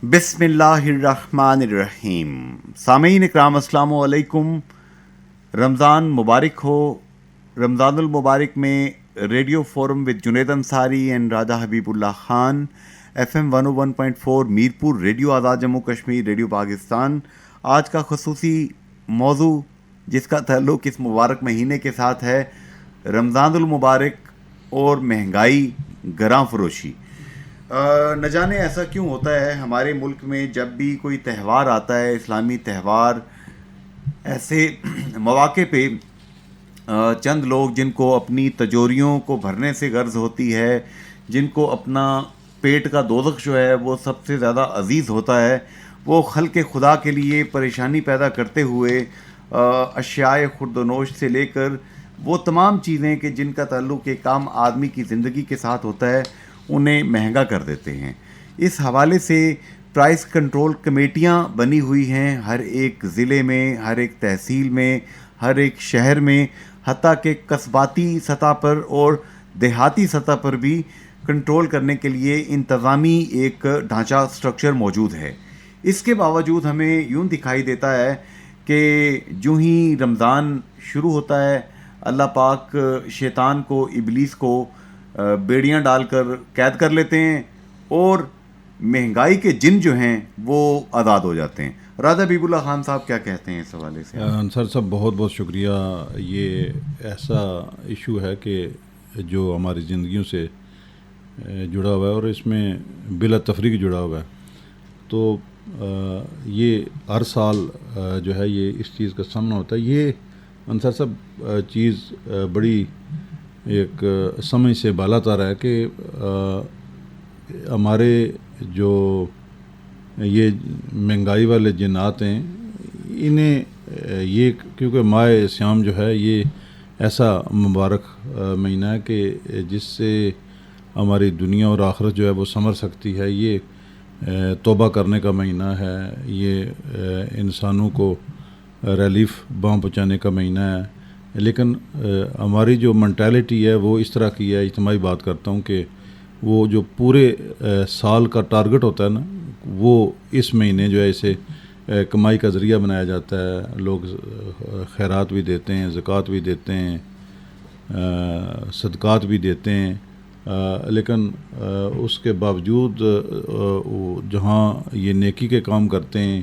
بسم اللہ الرحمن الرحیم. سامعین اکرام السلام علیکم. رمضان مبارک ہو. رمضان المبارک میں radio forum with Junaid Ansari and Raja Habib Allah Khan FM 101.4 Mirpur radio Azad Jammu Kashmir radio Pakistan. آج کا خصوصی موضوع جس کا تعلق اس مبارک مہینے کے ساتھ ہے، رمضان المبارک اور مہنگائی، گراں فروشی. نہ جانے ایسا کیوں ہوتا ہے ہمارے ملک میں، جب بھی کوئی تہوار آتا ہے، اسلامی تہوار، ایسے مواقع پہ چند لوگ جن کو اپنی تجوریوں کو بھرنے سے غرض ہوتی ہے، جن کو اپنا پیٹ کا دوزخ جو ہے وہ سب سے زیادہ عزیز ہوتا ہے، وہ خلق خدا کے لیے پریشانی پیدا کرتے ہوئے اشیاء خورد و نوش سے لے کر وہ تمام چیزیں کہ جن کا تعلق ایک عام آدمی کی زندگی کے ساتھ ہوتا ہے، انہیں مہنگا کر دیتے ہیں. اس حوالے سے پرائس کنٹرول کمیٹیاں بنی ہوئی ہیں ہر ایک ضلع میں، ہر ایک تحصیل میں، ہر ایک شہر میں، حتیٰ کہ قصباتی سطح پر اور دیہاتی سطح پر بھی کنٹرول کرنے کے لیے انتظامی ایک ڈھانچہ سٹرکچر موجود ہے. اس کے باوجود ہمیں یوں دکھائی دیتا ہے کہ جو ہی رمضان شروع ہوتا ہے، اللہ پاک شیطان کو، ابلیس کو بیڑیاں ڈال کر قید کر لیتے ہیں اور مہنگائی کے جن جو ہیں وہ آزاد ہو جاتے ہیں. راجہ حبیب اللہ خان صاحب کیا کہتے ہیں اس حوالے سے؟ انصر صاحب بہت بہت شکریہ. یہ ایسا ایشو ہے کہ جو ہماری زندگیوں سے جڑا ہوا ہے اور اس میں بلا تفریق جڑا ہوا ہے. تو یہ ہر سال جو ہے یہ اس چیز کا سامنا ہوتا ہے. یہ انصر صاحب چیز بڑی ایک سمجھ سے بالا تر ہے کہ ہمارے جو یہ مہنگائی والے جنات ہیں، انہیں یہ کیونکہ ماہ صیام جو ہے یہ ایسا مبارک مہینہ ہے کہ جس سے ہماری دنیا اور آخرت جو ہے وہ سنور سکتی ہے. یہ توبہ کرنے کا مہینہ ہے، یہ انسانوں کو ریلیف بام پہنچانے کا مہینہ ہے. لیکن ہماری جو منٹیلٹی ہے وہ اس طرح کی ہے، اجتماعی بات کرتا ہوں، کہ وہ جو پورے سال کا ٹارگٹ ہوتا ہے نا، وہ اس مہینے جو ہے اسے کمائی کا ذریعہ بنایا جاتا ہے. لوگ خیرات بھی دیتے ہیں، زکوٰۃ بھی دیتے ہیں، صدقات بھی دیتے ہیں، لیکن اس کے باوجود جہاں یہ نیکی کے کام کرتے ہیں،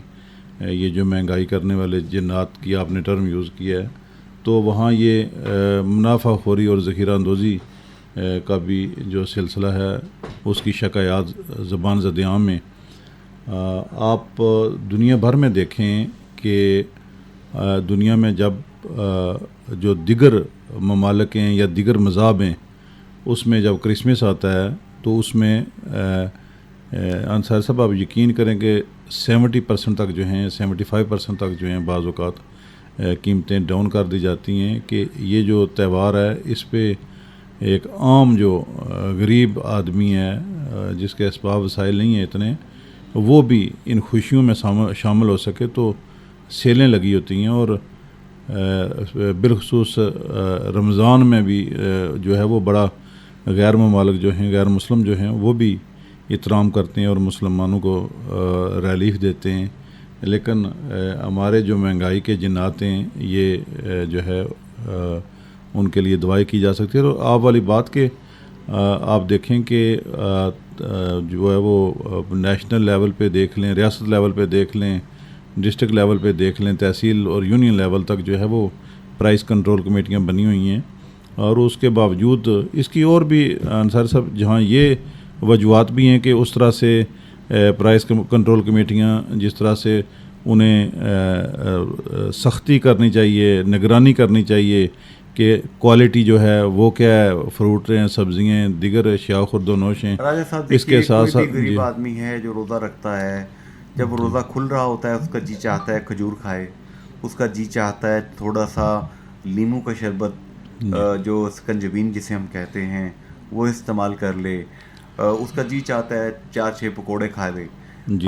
یہ جو مہنگائی کرنے والے جنات کی آپ نے ٹرم یوز کیا ہے، تو وہاں یہ منافع خوری اور ذخیرہ اندوزی کا بھی جو سلسلہ ہے اس کی شکایات زبان زد عام میں آپ دنیا بھر میں دیکھیں کہ دنیا میں جب جو دیگر ممالک ہیں یا دیگر مذاہب ہیں، اس میں جب کرسمس آتا ہے تو اس میں انصار صاحب آپ یقین کریں کہ 70% تک جو ہیں، 75% تک جو ہیں بعض اوقات قیمتیں ڈاؤن کر دی جاتی ہیں. کہ یہ جو تہوار ہے اس پہ ایک عام جو غریب آدمی ہے جس کے اسباب وسائل نہیں ہیں اتنے، وہ بھی ان خوشیوں میں شامل ہو سکے. تو سیلیں لگی ہوتی ہیں اور بالخصوص رمضان میں بھی جو ہے وہ بڑا غیر ممالک جو ہیں، غیر مسلم جو ہیں، وہ بھی احترام کرتے ہیں اور مسلمانوں کو ریلیف دیتے ہیں. لیکن ہمارے جو مہنگائی کے جنات ہیں، یہ جو ہے ان کے لیے دعائیں کی جا سکتی ہے. اور آپ والی بات کہ آپ دیکھیں کہ جو ہے وہ نیشنل لیول پہ دیکھ لیں، ریاست لیول پہ دیکھ لیں، ڈسٹرکٹ لیول پہ دیکھ لیں، تحصیل اور یونین لیول تک جو ہے وہ پرائس کنٹرول کمیٹیاں بنی ہوئی ہیں. اور اس کے باوجود اس کی اور بھی انصار صاحب جہاں یہ وجوہات بھی ہیں کہ اس طرح سے پرائس کنٹرول کمیٹیاں جس طرح سے انہیں سختی کرنی چاہیے، نگرانی کرنی چاہیے کہ کوالٹی جو ہے وہ کیا ہے، فروٹ ہیں، سبزیاں، دیگر اشیاء خورد و نوش ہیں. راجہ صاحب اس کے ساتھ ساتھ کوئی بھی غریب آدمی ہے جو روزہ رکھتا ہے، جب روزہ کھل رہا ہوتا ہے اس کا جی چاہتا ہے کھجور کھائے، اس کا جی چاہتا ہے تھوڑا سا لیموں کا شربت جو سکنجبین جسے ہم کہتے ہیں وہ استعمال کر لے، اس کا جی چاہتا ہے 4-6 پکوڑے کھا لے.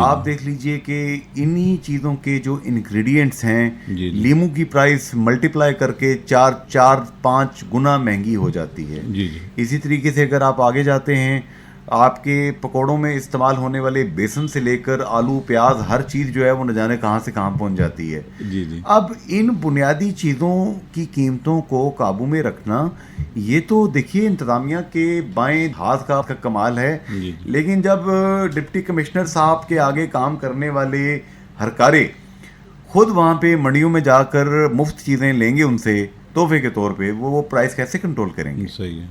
آپ دیکھ لیجئے کہ انہی چیزوں کے جو انگریڈینٹس ہیں، لیموں کی پرائس ملٹیپلائی کر کے 4-5 گنا مہنگی ہو جاتی ہے. اسی طریقے سے اگر آپ آگے جاتے ہیں آپ کے پکوڑوں میں استعمال ہونے والے بیسن سے لے کر آلو پیاز ہر چیز جو ہے وہ نہ جانے کہاں سے کہاں پہنچ جاتی ہے. جی جی اب ان بنیادی چیزوں کی قیمتوں کو قابو میں رکھنا یہ تو دیکھیے انتظامیہ کے بائیں ہاتھ کا کمال ہے. جی لیکن جب ڈپٹی کمشنر صاحب کے آگے کام کرنے والے ہرکارے خود وہاں پہ منڈیوں میں جا کر مفت چیزیں لیں گے ان سے تحفے کے طور پہ, وہ پرائس کیسے کنٹرول کریں گے؟ صحیح ہے.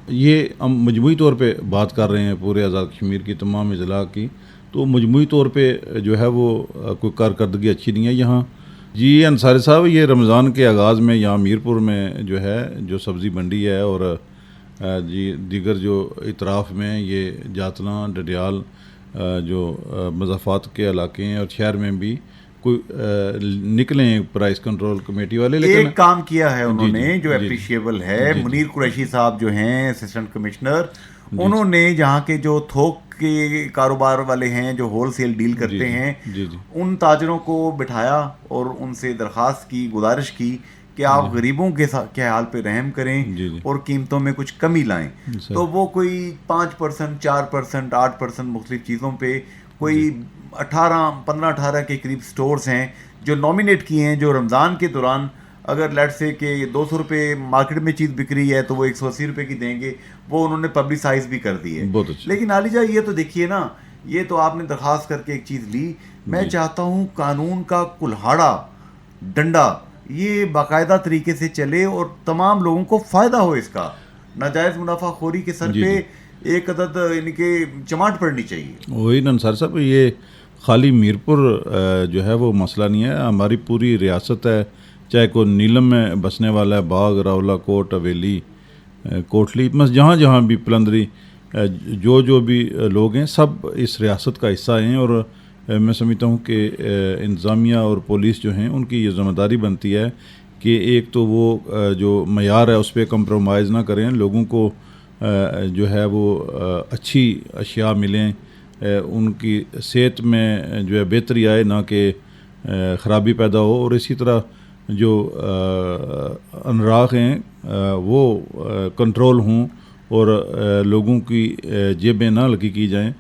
یہ ہم مجموعی طور پہ بات کر رہے ہیں پورے آزاد کشمیر کی تمام اضلاع کی, تو مجموعی طور پہ جو ہے وہ کوئی کارکردگی اچھی نہیں ہے یہاں. جی انصاری صاحب, یہ رمضان کے آغاز میں یہاں میرپور میں جو ہے جو سبزی منڈی ہے اور جی دیگر جو اطراف میں یہ جاتنا ڈڈیال جو مضافات کے علاقے ہیں اور شہر میں بھی کوئی نکلیں پرائس کنٹرول کمیٹی والے. لیکن ایک کام کیا ہے انہوں نے جی جو اپریشیبل ہے. منیر قریشی صاحب جو ہیں اسسٹنٹ کمشنر, انہوں نے جہاں کے جو تھوک کے کاروبار والے ہیں جو ہول سیل ڈیل کرتے ہیں ان تاجروں کو بٹھایا اور ان سے درخواست کی, گزارش کی کہ آپ غریبوں کے حال پہ رحم کریں اور قیمتوں میں کچھ کمی لائیں. تو وہ کوئی 5%, 4%, 8% مختلف چیزوں پہ کوئی 15-18 کے قریب سٹورز ہیں جو نامینیٹ کیے ہیں, جو رمضان کے دوران اگر لیٹ سے کہ 200 روپے مارکیٹ میں چیز بک رہی ہے تو وہ 180 روپے کی دیں گے, وہ انہوں نے پبلسائز بھی کر دی ہے. لیکن عالیجہ یہ تو دیکھیے نا, یہ تو آپ نے درخواست کر کے ایک چیز لی. میں چاہتا ہوں قانون کا کلہاڑا ڈنڈا یہ باقاعدہ طریقے سے چلے اور تمام لوگوں کو فائدہ ہو اس کا. ناجائز منافع خوری کے سر پہ ایک عدد ان کے چماٹ پڑنی چاہیے. وہی انصار صاحب, یہ خالی میرپور جو ہے وہ مسئلہ نہیں ہے, ہماری پوری ریاست ہے, چاہے کوئی نیلم میں بسنے والا ہے, باغ, راولہ کوٹ, حویلی, کوٹلی, بس جہاں جہاں بھی پلندری جو بھی لوگ ہیں سب اس ریاست کا حصہ ہیں. اور میں سمجھتا ہوں کہ انتظامیہ اور پولیس جو ہیں ان کی یہ ذمہ داری بنتی ہے کہ ایک تو وہ جو معیار ہے اس پہ کمپرومائز نہ کریں, لوگوں کو جو ہے وہ اچھی اشیاء ملیں, ان کی صحت میں جو ہے بہتری آئے, نہ کہ خرابی پیدا ہو. اور اسی طرح جو انراغ ہیں وہ کنٹرول ہوں اور لوگوں کی جیبیں نہ ہلکی کی جائیں,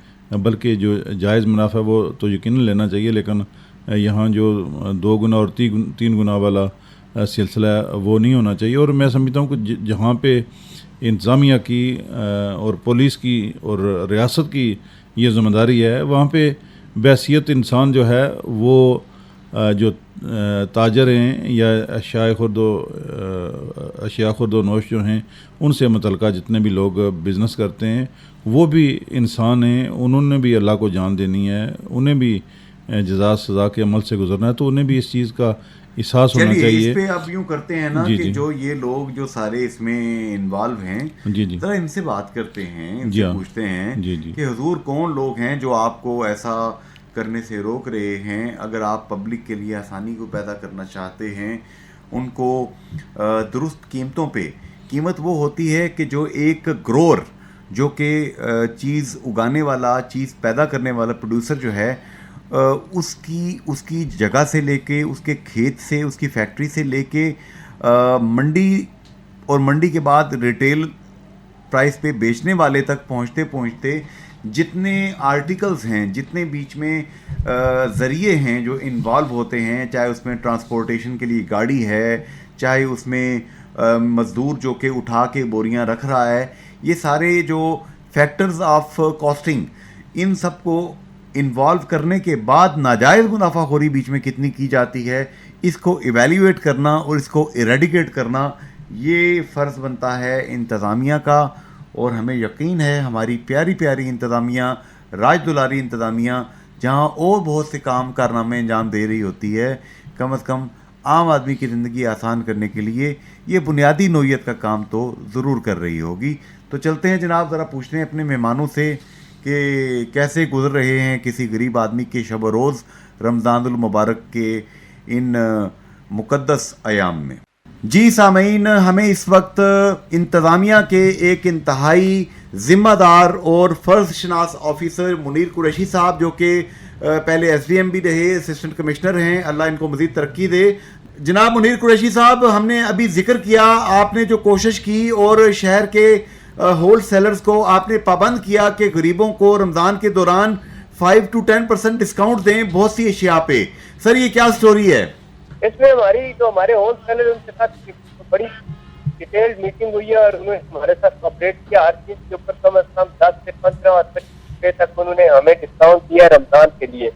بلکہ جو جائز منافع وہ تو یقیناً لینا چاہیے. لیکن یہاں جو 2 گنا اور 3 گنا والا سلسلہ وہ نہیں ہونا چاہیے. اور میں سمجھتا ہوں کہ جہاں پہ انتظامیہ کی اور پولیس کی اور ریاست کی یہ ذمہ داری ہے, وہاں پہ بحیثیت انسان جو ہے وہ جو تاجر ہیں یا اشیاء خورد و نوش جو ہیں ان سے متعلقہ جتنے بھی لوگ بزنس کرتے ہیں وہ بھی انسان ہیں, انہوں نے بھی اللہ کو جان دینی ہے, انہیں بھی جزا سزا کے عمل سے گزرنا ہے, تو انہیں بھی اس چیز کا احساس ہونا چاہیے. اس پہ آپ یوں کرتے ہیں نا کہ جو یہ لوگ جو سارے اس میں انوالو ہیں ذرا ان سے بات کرتے ہیں, ان سے پوچھتے ہیں کہ حضور کون لوگ ہیں جو آپ کو ایسا کرنے سے روک رہے ہیں. اگر آپ پبلک کے لیے آسانی کو پیدا کرنا چاہتے ہیں, ان کو درست قیمتوں پہ, قیمت وہ ہوتی ہے کہ جو ایک گروور جو کہ چیز اگانے والا, چیز پیدا کرنے والا پروڈیوسر جو ہے, اس کی جگہ سے لے کے, اس کے کھیت سے, اس کی فیکٹری سے لے کے منڈی اور منڈی کے بعد ریٹیل پرائس پہ بیچنے والے تک پہنچتے جتنے آرٹیکلز ہیں, جتنے بیچ میں ذریعے ہیں جو انوالو ہوتے ہیں, چاہے اس میں ٹرانسپورٹیشن کے لیے گاڑی ہے, چاہے اس میں مزدور جو کہ اٹھا کے بوریاں رکھ رہا ہے, یہ سارے جو فیکٹرز آف کاسٹنگ, ان سب کو انوالو کرنے کے بعد ناجائز منافع خوری بیچ میں کتنی کی جاتی ہے, اس کو ایویلیویٹ کرنا اور اس کو ایریڈیکیٹ کرنا یہ فرض بنتا ہے انتظامیہ کا. اور ہمیں یقین ہے ہماری پیاری پیاری انتظامیہ, راج دلاری انتظامیہ, جہاں اور بہت سے کارنامے انجام دے رہی ہوتی ہے, کم از کم عام آدمی کی زندگی آسان کرنے کے لیے یہ بنیادی نوعیت کا کام تو ضرور کر رہی ہوگی. تو چلتے ہیں جناب, ذرا پوچھتے ہیں اپنے مہمانوں سے کہ کیسے گزر رہے ہیں کسی غریب آدمی کے شب و روز رمضان المبارک کے ان مقدس ایام میں. جی سامعین, ہمیں اس وقت انتظامیہ کے ایک انتہائی ذمہ دار اور فرض شناس آفیسر منیر قریشی صاحب, جو کہ پہلے ایس ڈی ایم بھی رہے, اسسٹنٹ کمشنر ہیں, اللہ ان کو مزید ترقی دے. جناب منیر قریشی صاحب, ہم نے ابھی ذکر کیا آپ نے جو کوشش کی اور شہر کے ہول سیلرز کو آپ نے پابند کیا کہ غریبوں کو رمضان کے دوران 5 to 10% ڈسکاؤنٹ دیں بہت سی اشیاء پہ. سر یہ کیا سٹوری ہے؟ اس میں ہماری جو ہمارے ہول سیلر ان کے ساتھ بڑی ڈیٹیلڈ میٹنگ ہوئی ہے اور انہوں نے ہمارے ساتھ کوآپریٹ کیا. ہر چیز کے اوپر کم از کم 10 سے 15 اور 25% تک انہوں نے ہمیں ڈسکاؤنٹ دیا رمضان کے لیے.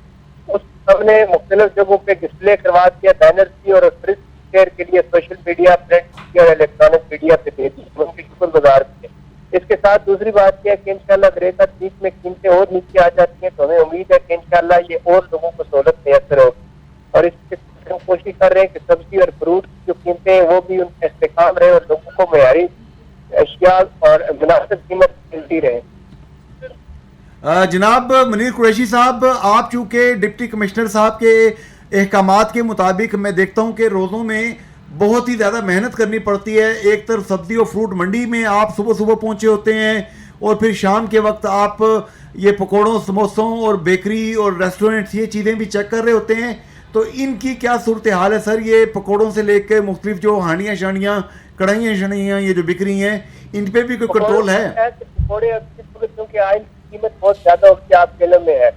اس ہم نے مختلف جگہوں پہ ڈسپلے کروا دیا بینر کی اور فری شیئر کے لیے سوشل میڈیا پرنٹ میڈیا اور الیکٹرانک میڈیا پہ دے دی. ان کے شکر گزار تھے. اس کے ساتھ دوسری بات یہ ہے کہ انشاءاللہ اگر ایک آدھ چیز میں قیمتیں اور نیچے آ جاتی ہیں تو ہمیں امید ہے کہ انشاءاللہ یہ اور لوگوں کو سہولت میسر ہوگی. اور اس کے ہم کوشش کر رہے ہیں کہ سبزی اور فروٹ کی جو قیمتیں ہیں وہ بھی ان کا استحکام رہے اور لوگوں کو معیاری اشیاء اور مناسب قیمت ملتی رہے. جناب منیر قریشی صاحب، آپ چونکہ ڈپٹی کمشنر صاحب کے احکامات کے مطابق میں دیکھتا ہوں کہ روزوں میں بہت ہی زیادہ محنت کرنی پڑتی ہے. ایک طرف سبزی اور فروٹ منڈی میں آپ صبح صبح پہنچے ہوتے ہیں اور پھر شام کے وقت آپ یہ پکوڑوں سموسوں اور بیکری اور ریسٹورنٹ یہ چیزیں بھی چیک کر رہے ہوتے ہیں. تو ان کی کیا صورتحال ہے سر؟ یہ پکوڑوں سے لے کے مختلف جو ہانیاں شانیاں کڑھائیاں شڑائیاں یہ جو بک رہی ہیں ان پہ بھی کوئی کنٹرول ہے؟ پکوڑے کیونکہ آئل کی قیمت بہت زیادہ ہوتی ہے آپ کے علم میں ہے.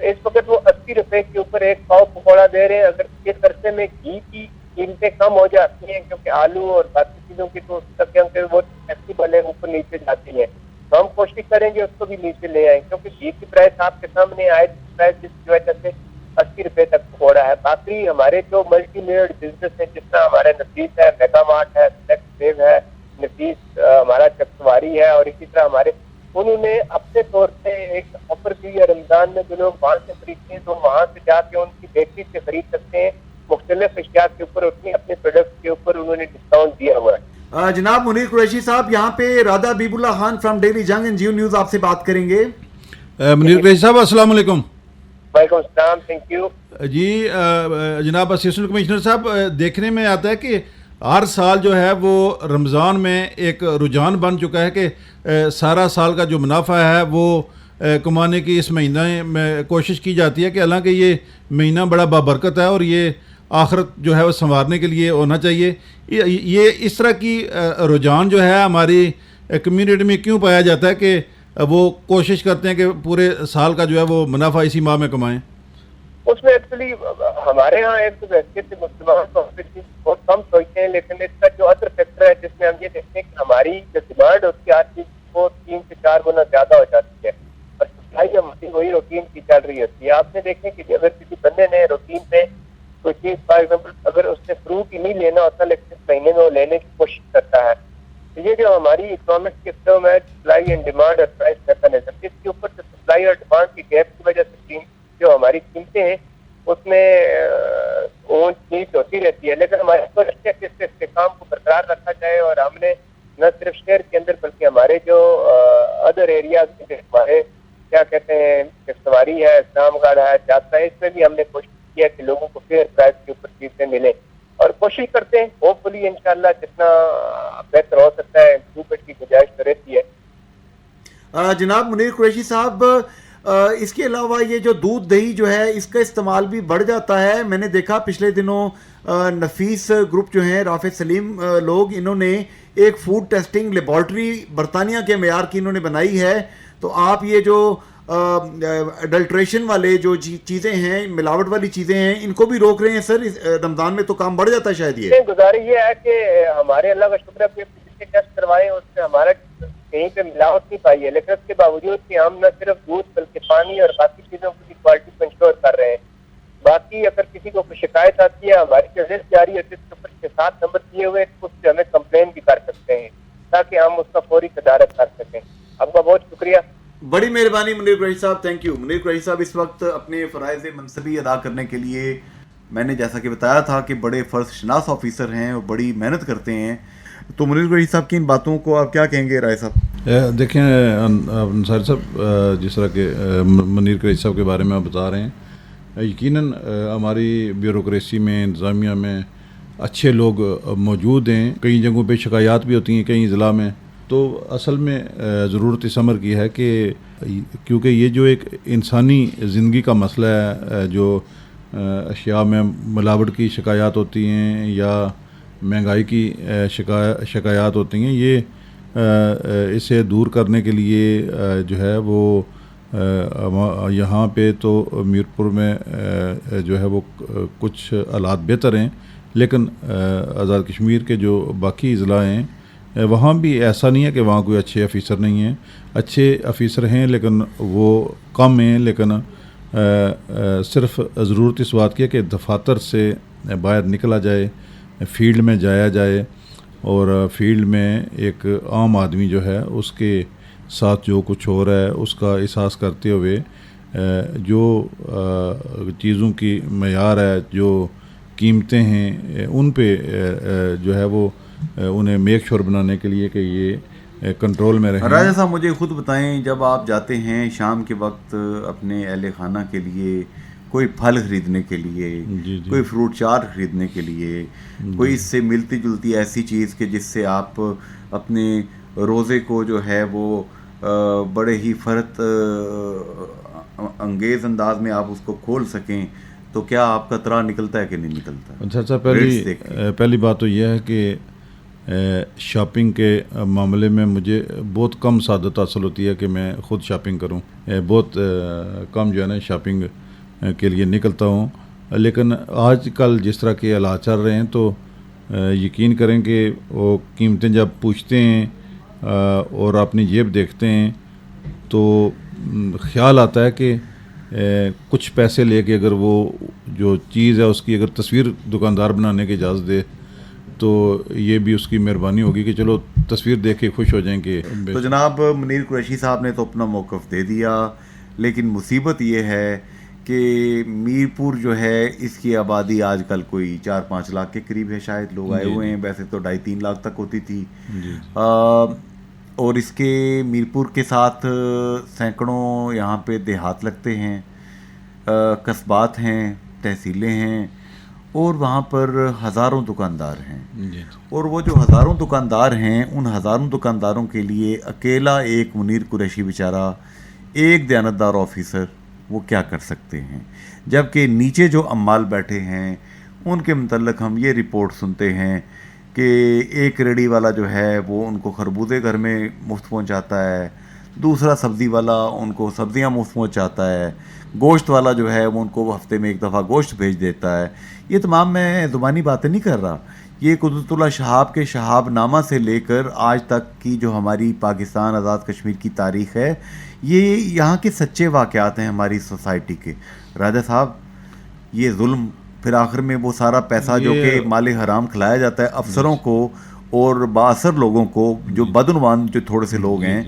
اس وقت وہ 80 روپے کے اوپر ایک پاؤ پکوڑا دے رہے ہیں. اگر اس عرصے میں گھی کی قیمتیں کم ہو جاتی ہیں کیونکہ آلو اور باقی چیزوں کی تو وہ فیسٹیول ہے اوپر نیچے جاتی ہیں تو ہم کوشش کریں گے اس کو بھی نیچے لے آئیں کیونکہ گھی کی پرائس آپ کے سامنے آئے پرائس جس کی وجہ سے 80 روپے تک پکوڑا ہے. باقی ہمارے جو ملٹی لیئرڈ بزنس ہیں جس طرح ہمارا نفیس ہے، میگا مارٹ ہے، فلیکس ویو ہے، نفیس ہمارا چکسواری ہے اور اسی طرح ہمارے انہوں نے اپنے طور پہ ایک آفر کی ہے رمضان میں جو لوگ وہاں سے خریدتے ہیں تو وہاں سے جا کے ان کی بیکری سے خرید سکتے ہیں. مختلف اشیاء کے اوپر اپنے پروڈکٹ کے اوپر انہوں نے ڈسکاؤنٹ دیا ہوا ہے. جناب منیر قریشی صاحب، یہاں پہ رادہ حبیب اللہ خان فرام ڈیلی جنگ اینڈ جیو نیوز آپ سے بات کریں گے. منیر قریشی صاحب السلام علیکم. وعلیکم السلام، تھینک یو. جی جناب اسسٹنٹ کمشنر صاحب، دیکھنے میں آتا ہے کہ ہر سال جو ہے وہ رمضان میں ایک رجحان بن چکا ہے کہ سارا سال کا جو منافع ہے وہ کمانے کی اس مہینے میں کوشش کی جاتی ہے کہ حالانکہ یہ مہینہ بڑا بابرکت ہے اور یہ آخرت جو ہے وہ سنوارنے کے لیے ہونا چاہیے. یہ اس طرح کی رجحان جو ہے ہماری کمیونٹی میں کیوں پایا جاتا ہے کہ وہ کوشش کرتے ہیں کہ پورے سال کا جو ہے وہ منافع اسی ماہ میں کمائیں؟ اس میں ایکچولی ہمارے ہاں ایک حیثیت سے مسلمان تو بہت کم سوچتے ہیں لیکن اس کا جو ادر فیکٹر ہے جس میں ہم یہ دیکھتے ہیں کہ ہماری جو ڈیمانڈ ہوتی ہے ہر چیز وہ 3 سے 4 گنا زیادہ ہو جاتی ہے اور سپلائی ہماری وہی روٹین کی چل رہی ہوتی ہے. آپ نے دیکھیں کہ اگر کسی بندے نے روٹین پہ کوئی چیز فار ایگزامپل اگر اس نے فروٹ ہی نہیں لینا ہوتا لیکن اس مہینے میں وہ لینے کی کوشش کرتا ہے تو یہ جو ہماری اکنامکس کی سسٹم ہے سپلائی اینڈ ڈیمانڈ اور پرائس میکانزم اس کے اوپر سے سپلائی اور ڈیمانڈ کی گیپ کی وجہ سے جو ہماری قیمتیں ہیں اس میں اونچ نیچ ہوتی رہتی ہے. لیکن ہمارے کوشش ہے کہ اس استحکام کو برقرار رکھا جائے اور ہم نے نہ صرف شہر کے اندر بلکہ ہمارے جو ادر ایریاز ہمارے کیا کہتے ہیں چکسواری ہے، اسلام گڑھ ہے، جاتا ہے، اس میں بھی ہم نے کوشش کی ہے کہ لوگوں کو فیئر پرائس کے اوپر چیزیں ملیں اور کوشش کرتے ہیں ہوپ فلی انشاءاللہ جتنا بہتر ہو سکتا ہے امپروومنٹ کی گنجائش تو رہتی ہے. جناب منیر قریشی صاحب، اس کے علاوہ یہ جو دودھ دہی جو ہے اس کا استعمال بھی بڑھ جاتا ہے. میں نے دیکھا پچھلے دنوں نفیس گروپ جو ہیں رافع سلیم لوگ انہوں نے ایک فوڈ ٹیسٹنگ لیبارٹری برطانیہ کے معیار کی انہوں نے بنائی ہے. تو آپ یہ جو اڈلٹریشن والے جو چیزیں ہیں ملاوٹ والی چیزیں ہیں ان کو بھی روک رہے ہیں سر؟ رمضان میں تو کام بڑھ جاتا ہے شاید. یہ گزارش یہ ہے کہ ہمارے اللہ کا شکر ہے کہ جتنے ٹیسٹ کروائے اس سے ہمارا کہیں پہ ملاوٹ نہیں پائی ہے لیکن اس کے باوجود کہ ہم نہ صرف دودھ بلکہ پانی اور باقی چیزوں کی کوالٹی کو انشور کر رہے ہیں. باقی اگر کسی کو کوئی شکایت آتی ہے ہماری جو لسٹ جاری ہوتی ہے اس کے اوپر 7 نمبر دیے ہوئے اس سے ہمیں کمپلین بھی کر سکتے ہیں تاکہ ہم اس کا فوری تدارک کر سکیں. آپ کا بہت شکریہ. بڑی مہربانی منیر قریشی صاحب، تھینک یو. منیر قریشی صاحب اس وقت اپنے فرائض منصبی ادا کرنے کے لیے میں نے جیسا کہ بتایا تھا کہ بڑے فرض شناس آفیسر ہیں اور بڑی محنت کرتے ہیں. تو منیر قریشی صاحب کی ان باتوں کو آپ کیا کہیں گے رائے صاحب؟ دیکھیں انصاری صاحب، جس طرح کہ منیر قریشی صاحب کے بارے میں آپ بتا رہے ہیں، یقیناً ہماری بیوروکریسی میں انتظامیہ میں اچھے لوگ موجود ہیں. کئی جگہوں پہ شکایات بھی ہوتی ہیں کئی ضلع میں. تو اصل میں ضرورت اس امر کی ہے کہ کیونکہ یہ جو ایک انسانی زندگی کا مسئلہ ہے، جو اشیاء میں ملاوٹ کی شکایات ہوتی ہیں یا مہنگائی کی شکایات ہوتی ہیں، یہ اسے دور کرنے کے لیے جو ہے وہ یہاں پہ تو میرپور میں جو ہے وہ کچھ حالات بہتر ہیں، لیکن آزاد کشمیر کے جو باقی اضلاع ہیں وہاں بھی ایسا نہیں ہے کہ وہاں کوئی اچھے آفیسر نہیں ہیں، اچھے آفیسر ہیں لیکن وہ کم ہیں، لیکن صرف ضرورت اس بات کی ہے کہ دفاتر سے باہر نکلا جائے، فیلڈ میں جایا جائے، اور فیلڈ میں ایک عام آدمی جو ہے اس کے ساتھ جو کچھ ہو رہا ہے اس کا احساس کرتے ہوئے جو چیزوں کی معیار ہے، جو قیمتیں ہیں، ان پہ جو ہے وہ انہیں میک شور بنانے کے لیے کہ یہ کنٹرول میں رہیں۔ راجہ صاحب مجھے خود بتائیں، جب آپ جاتے ہیں شام کے وقت اپنے اہل خانہ کے لیے، کوئی پھل خریدنے کے لیے، کوئی فروٹ چار خریدنے کے لیے، کوئی اس سے ملتی جلتی ایسی چیز کہ جس سے آپ اپنے روزے کو جو ہے وہ بڑے ہی فرحت انگیز انداز میں آپ اس کو کھول سکیں، تو کیا آپ کا ترا نکلتا ہے کہ نہیں نکلتا؟ اچھا، پہلی بات تو یہ ہے کہ شاپنگ کے معاملے میں مجھے بہت کم سعادت حاصل ہوتی ہے کہ میں خود شاپنگ کروں، بہت کم جو ہے نا شاپنگ کے لیے نکلتا ہوں، لیکن آج کل جس طرح کے حالات چل رہے ہیں تو یقین کریں کہ وہ قیمتیں جب پوچھتے ہیں اور اپنی جیب دیکھتے ہیں تو خیال آتا ہے کہ کچھ پیسے لے کے اگر وہ جو چیز ہے اس کی اگر تصویر دکاندار بنانے کی اجازت دے تو یہ بھی اس کی مہربانی ہوگی کہ چلو تصویر دیکھ کے خوش ہو جائیں کہ تو جناب منیر قریشی صاحب نے تو اپنا موقف دے دیا، لیکن مصیبت یہ ہے کہ میرپور جو ہے اس کی آبادی آج کل کوئی 4-5 لاکھ کے قریب ہے، شاید لوگ آئے ہوئے ہیں، ویسے تو 2.5-3 لاکھ تک ہوتی تھی، اور اس کے میرپور کے ساتھ سینکڑوں یہاں پہ دیہات لگتے ہیں، قصبات ہیں، تحصیلیں ہیں، اور وہاں پر ہزاروں دکاندار ہیں، اور وہ جو ہزاروں دکاندار ہیں ان ہزاروں دکانداروں کے لیے اکیلا ایک منیر قریشی بیچارہ، ایک دیانتدار آفیسر، وہ کیا کر سکتے ہیں؟ جبکہ نیچے جو عمال بیٹھے ہیں ان کے متعلق ہم یہ رپورٹ سنتے ہیں کہ ایک ریڑھی والا جو ہے وہ ان کو خربوزے گھر میں مفت پہنچاتا ہے، دوسرا سبزی والا ان کو سبزیاں مفت پہنچاتا ہے، گوشت والا جو ہے وہ ان کو ہفتے میں ایک دفعہ گوشت بھیج دیتا ہے۔ یہ تمام میں زبانی باتیں نہیں کر رہا، یہ قدرت اللہ شہاب کے شہاب نامہ سے لے کر آج تک کی جو ہماری پاکستان آزاد کشمیر کی تاریخ ہے، یہ یہاں کے سچے واقعات ہیں ہماری سوسائٹی کے۔ راجہ صاحب، یہ ظلم پھر آخر میں وہ سارا پیسہ جو کہ مال حرام کھلایا جاتا ہے افسروں کو اور بااثر لوگوں کو، جو بدعنوان جو تھوڑے سے لوگ ہیں،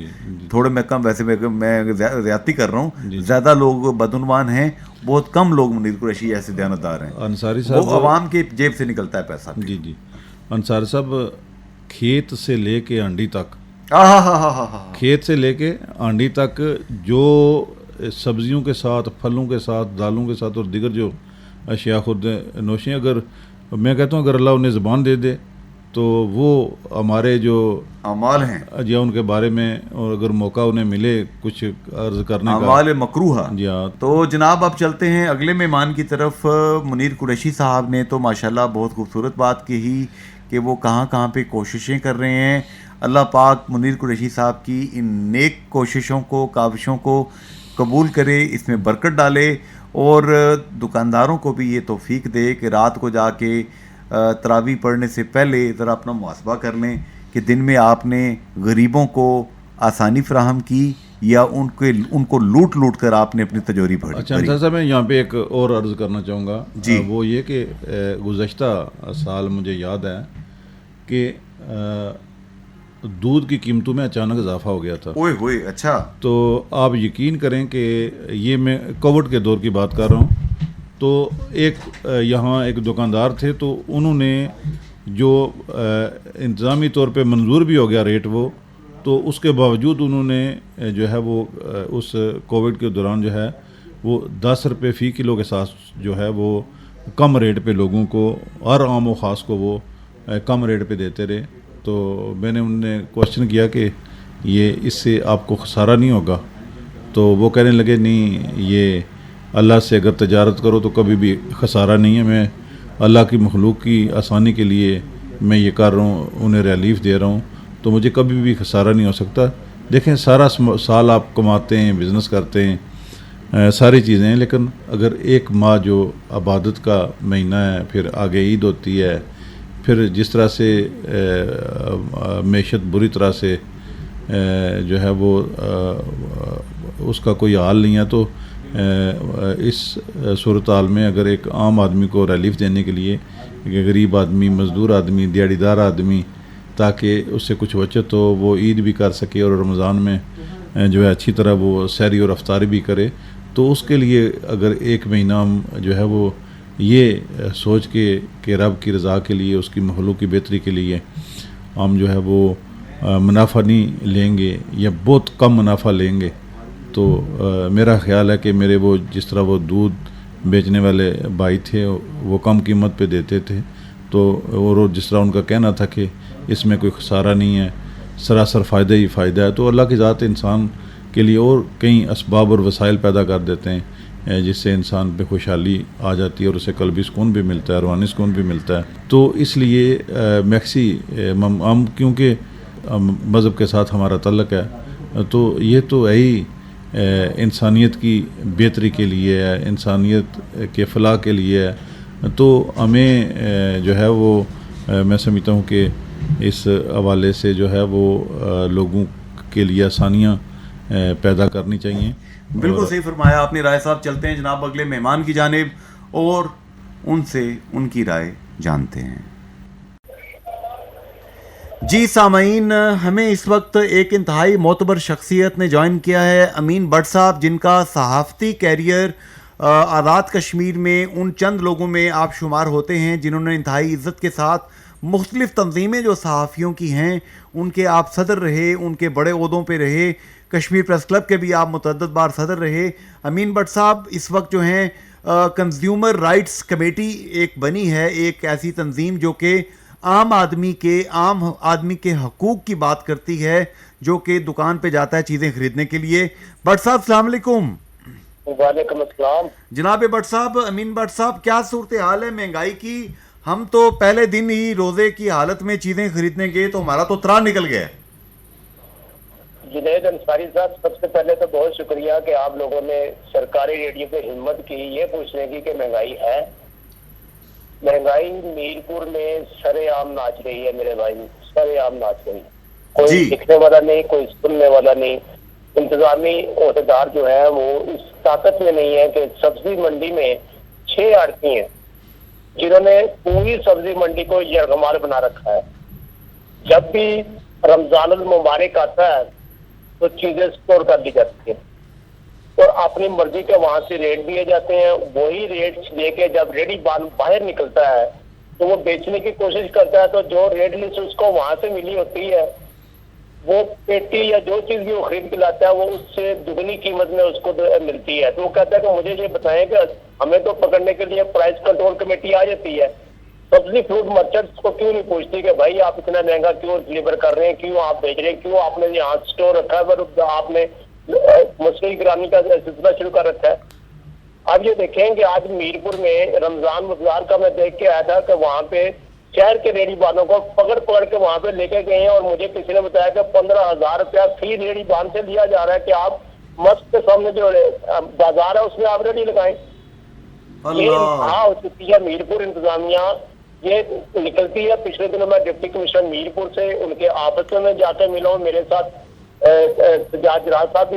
تھوڑے میں کم، ویسے میں زیادتی کر رہا ہوں، زیادہ لوگ بدعنوان ہیں، بہت کم لوگ منیر قریشی ایسے دیانتدار ہیں، انصاری صاحب، وہ عوام کی جیب سے نکلتا ہے پیسہ۔ جی انصاری صاحب، کھیت سے لے کے آنڈی تک، کھیت سے لے کے آنڈی تک جو سبزیوں کے ساتھ، پھلوں کے ساتھ، دالوں کے ساتھ اور دیگر جو اشیاء خود نوشیں، اگر میں کہتا ہوں اگر اللہ انہیں زبان دے دے تو وہ ہمارے جو اعمال ہیں جی ان کے بارے میں، اور اگر موقع انہیں ملے کچھ عرض کرنے کا، اعمال مکروہ۔ جی ہاں، تو جناب اب چلتے ہیں اگلے مہمان کی طرف۔ منیر قریشی صاحب نے تو ماشاءاللہ بہت خوبصورت بات کہی کہ وہ کہاں کہاں پہ کوششیں کر رہے ہیں۔ اللہ پاک منیر قریشی صاحب کی ان نیک کوششوں کو، کاوشوں کو قبول کرے، اس میں برکت ڈالے، اور دکانداروں کو بھی یہ توفیق دے کہ رات کو جا کے تراویح پڑھنے سے پہلے ذرا اپنا محاسبہ کر لیں کہ دن میں آپ نے غریبوں کو آسانی فراہم کی یا ان کو لوٹ کر آپ نے اپنی تجوری بھری۔ اچھا صاحب، میں یہاں پہ ایک اور عرض کرنا چاہوں گا جی، وہ یہ کہ گزشتہ سال مجھے یاد ہے کہ دودھ کی قیمتوں میں اچانک اضافہ ہو گیا تھا۔ اوئے ہوئے، اچھا۔ تو آپ یقین کریں کہ یہ میں کووڈ کے دور کی بات کر رہا ہوں، تو یہاں ایک دکاندار تھے، تو انہوں نے جو انتظامی طور پہ منظور بھی ہو گیا ریٹ وہ، تو اس کے باوجود انہوں نے جو ہے وہ اس کووڈ کے دوران جو ہے وہ 10 روپے فی کلو کے ساتھ جو ہے وہ کم ریٹ پہ لوگوں کو، ہر عام و خاص کو وہ کم ریٹ پہ دیتے رہے۔ تو میں نے ان نے کوشچن کیا کہ یہ اس سے آپ کو خسارہ نہیں ہوگا؟ تو وہ کہنے لگے نہیں، یہ اللہ سے اگر تجارت کرو تو کبھی بھی خسارہ نہیں ہے، میں اللہ کی مخلوق کی آسانی کے لیے میں یہ کر رہا ہوں، انہیں ریلیف دے رہا ہوں۔ تو مجھے کبھی بھی خسارہ نہیں ہو سکتا. دیکھیں سارا سال آپ کماتے ہیں, بزنس کرتے ہیں, ساری چیزیں ہیں, لیکن اگر ایک ماہ جو عبادت کا مہینہ ہے, پھر آگے عید ہوتی ہے, پھر جس طرح سے معیشت بری طرح سے جو ہے وہ اس کا کوئی حال نہیں ہے, تو اس صورتحال میں اگر ایک عام آدمی کو ریلیف دینے کے لیے, غریب آدمی, مزدور آدمی, دیہڑی دار آدمی, تاکہ اس سے کچھ بچت ہو, وہ عید بھی کر سکے اور رمضان میں جو ہے اچھی طرح وہ سحری اور افطاری بھی کرے, تو اس کے لیے اگر ایک مہینہ ہم جو ہے وہ یہ سوچ کے کہ رب کی رضا کے لیے, اس کی مخلوق کی بہتری کے لیے ہم جو ہے وہ منافع نہیں لیں گے یا بہت کم منافع لیں گے, تو میرا خیال ہے کہ میرے وہ جس طرح وہ دودھ بیچنے والے بھائی تھے وہ کم قیمت پہ دیتے تھے, تو اور جس طرح ان کا کہنا تھا کہ اس میں کوئی خسارہ نہیں ہے, سراسر فائدہ ہی فائدہ ہے, تو اللہ کی ذات انسان کے لیے اور کئی اسباب اور وسائل پیدا کر دیتے ہیں جس سے انسان پہ خوشحالی آ جاتی ہے اور اسے قلبی سکون بھی ملتا ہے, روحانی سکون بھی ملتا ہے. تو اس لیے میکسی ہم کیونکہ مذہب کے ساتھ ہمارا تعلق ہے, تو یہ تو ہے ہی انسانیت کی بہتری کے لیے ہے, انسانیت کے فلاح کے لیے ہے, تو ہمیں جو ہے وہ میں سمجھتا ہوں کہ اس حوالے سے جو ہے وہ لوگوں کے لیے آسانیاں پیدا کرنی چاہیے. بالکل صحیح فرمایا آپ نے رائے صاحب. چلتے ہیں جناب اگلے مہمان کی جانب اور ان سے ان کی رائے جانتے ہیں. جی سامعین, ہمیں اس وقت ایک انتہائی معتبر شخصیت نے جوائن کیا ہے, امین بٹ صاحب, جن کا صحافتی کیریئر آزاد کشمیر میں ان چند لوگوں میں آپ شمار ہوتے ہیں جنہوں نے انتہائی عزت کے ساتھ مختلف تنظیمیں جو صحافیوں کی ہیں ان کے آپ صدر رہے, ان کے بڑے عہدوں پہ رہے, کشمیر پریس کلب کے بھی آپ متعدد بار صدر رہے. امین بٹ صاحب اس وقت جو ہیں کنزیومر رائٹس کمیٹی ایک بنی ہے, ایک ایسی تنظیم جو کہ عام آدمی کے حقوق کی بات کرتی ہے, جو کہ دکان پہ جاتا ہے چیزیں خریدنے کے لیے. بٹ صاحب السلام علیکم. وعلیکم السلام. جناب بٹ صاحب, امین بٹ صاحب, کیا صورتحال ہے مہنگائی کی؟ ہم تو پہلے دن ہی روزے کی حالت میں چیزیں خریدنے گئے تو ہمارا تو ترا نکل گیا. جنید انصاری صاحب, سب سے پہلے تو بہت شکریہ کہ آپ لوگوں نے سرکاری ریڈیو پہ ہمت کی یہ پوچھنے کی کہ مہنگائی ہے. مہنگائی میرپور میں سرے عام ناچ رہی ہے میرے بھائی, سرے عام ناچ رہی ہے. کوئی دکھنے والا نہیں, کوئی سننے والا نہیں. انتظامی عہدیدار جو ہے وہ اس طاقت میں نہیں ہے کہ سبزی منڈی میں 6 آڑتی ہیں جنہوں نے پوری سبزی منڈی کو یرغمال بنا رکھا ہے. جب بھی رمضان المبارک آتا ہے تو چیزیں سٹور کر دی جاتی ہیں اور اپنی مرضی کے وہاں سے ریٹ دیے جاتے ہیں. وہی ریٹ لے کے جب ریڈی باہر نکلتا ہے تو وہ بیچنے کی کوشش کرتا ہے, تو جو ریٹ لسٹ اس کو وہاں سے ملی ہوتی ہے وہ پیٹی یا جو چیز بھی وہ خرید کے لاتا ہے وہ اس سے دگنی قیمت میں اس کو ملتی ہے. تو وہ کہتا ہے کہ مجھے یہ بتائیں کہ ہمیں تو پکڑنے کے لیے پرائز کنٹرول کمیٹی آ جاتی ہے, سبزی فروٹ مرچنٹس کو کیوں نہیں پوچھتی کہ بھائی آپ اتنا مہنگا کیوں ڈلیور کر رہے ہیں, کیوں آپ بیچ رہے ہیں, کیوں آپ نے یہاں اسٹور رکھا ہے پر آپ نے مسئلہ گرامی کا سلسلہ شروع کر رکھا ہے. اب یہ دیکھیں کہ آج میرپور میں رمضان بازار کا میں دیکھ کے آیا تھا کہ وہاں پہ شہر کے ریڑھی والوں کو پکڑ کے وہاں پہ لے کے گئے ہیں اور مجھے کسی نے بتایا کہ 15,000 روپیہ فی ریڑھی بان سے لیا جا رہا ہے کہ آپ مسجد کے سامنے جو بازار ہے اس میں آپ ریڑھی لگائیں. یہ انتہا ہو چکی ہے میرپور انتظامیہ, یہ نکلتی ہے. پچھلے دنوں میں ڈپٹی کمشنر میرپور سے ان کے آفس میں جا کے ملا ہوں, میرے ساتھ سجاد راج صاحب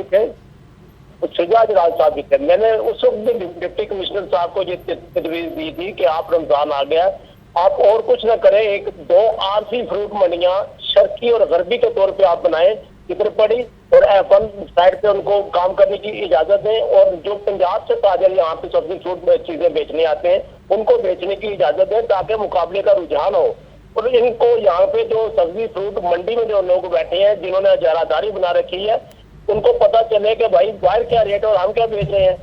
بھی تھے, میں نے اس وقت ڈپٹی کمشنر صاحب کو یہ تجویز دی تھی کہ آپ رمضان آ گیا, آپ اور کچھ نہ کریں, 1-2 عارضی فروٹ منڈیاں شرقی اور غربی کے طور پہ آپ بنائیں ادھر پڑی اور F1 سائڈ پہ ان کو کام کرنے کی اجازت دیں, اور جو پنجاب سے تاجر یہاں پہ سبزی فروٹ چیزیں بیچنے آتے ہیں ان کو بیچنے کی اجازت دیں تاکہ مقابلے کا رجحان ہو. اور ان کو یہاں پہ جو سبزی فروٹ منڈی میں جو لوگ بیٹھے ہیں جنہوں نے اجارہ داری بنا رکھی ہے ان کو پتہ چلے کہ بھائی باہر کیا ریٹ اور ہم کیا بیچ رہے ہیں.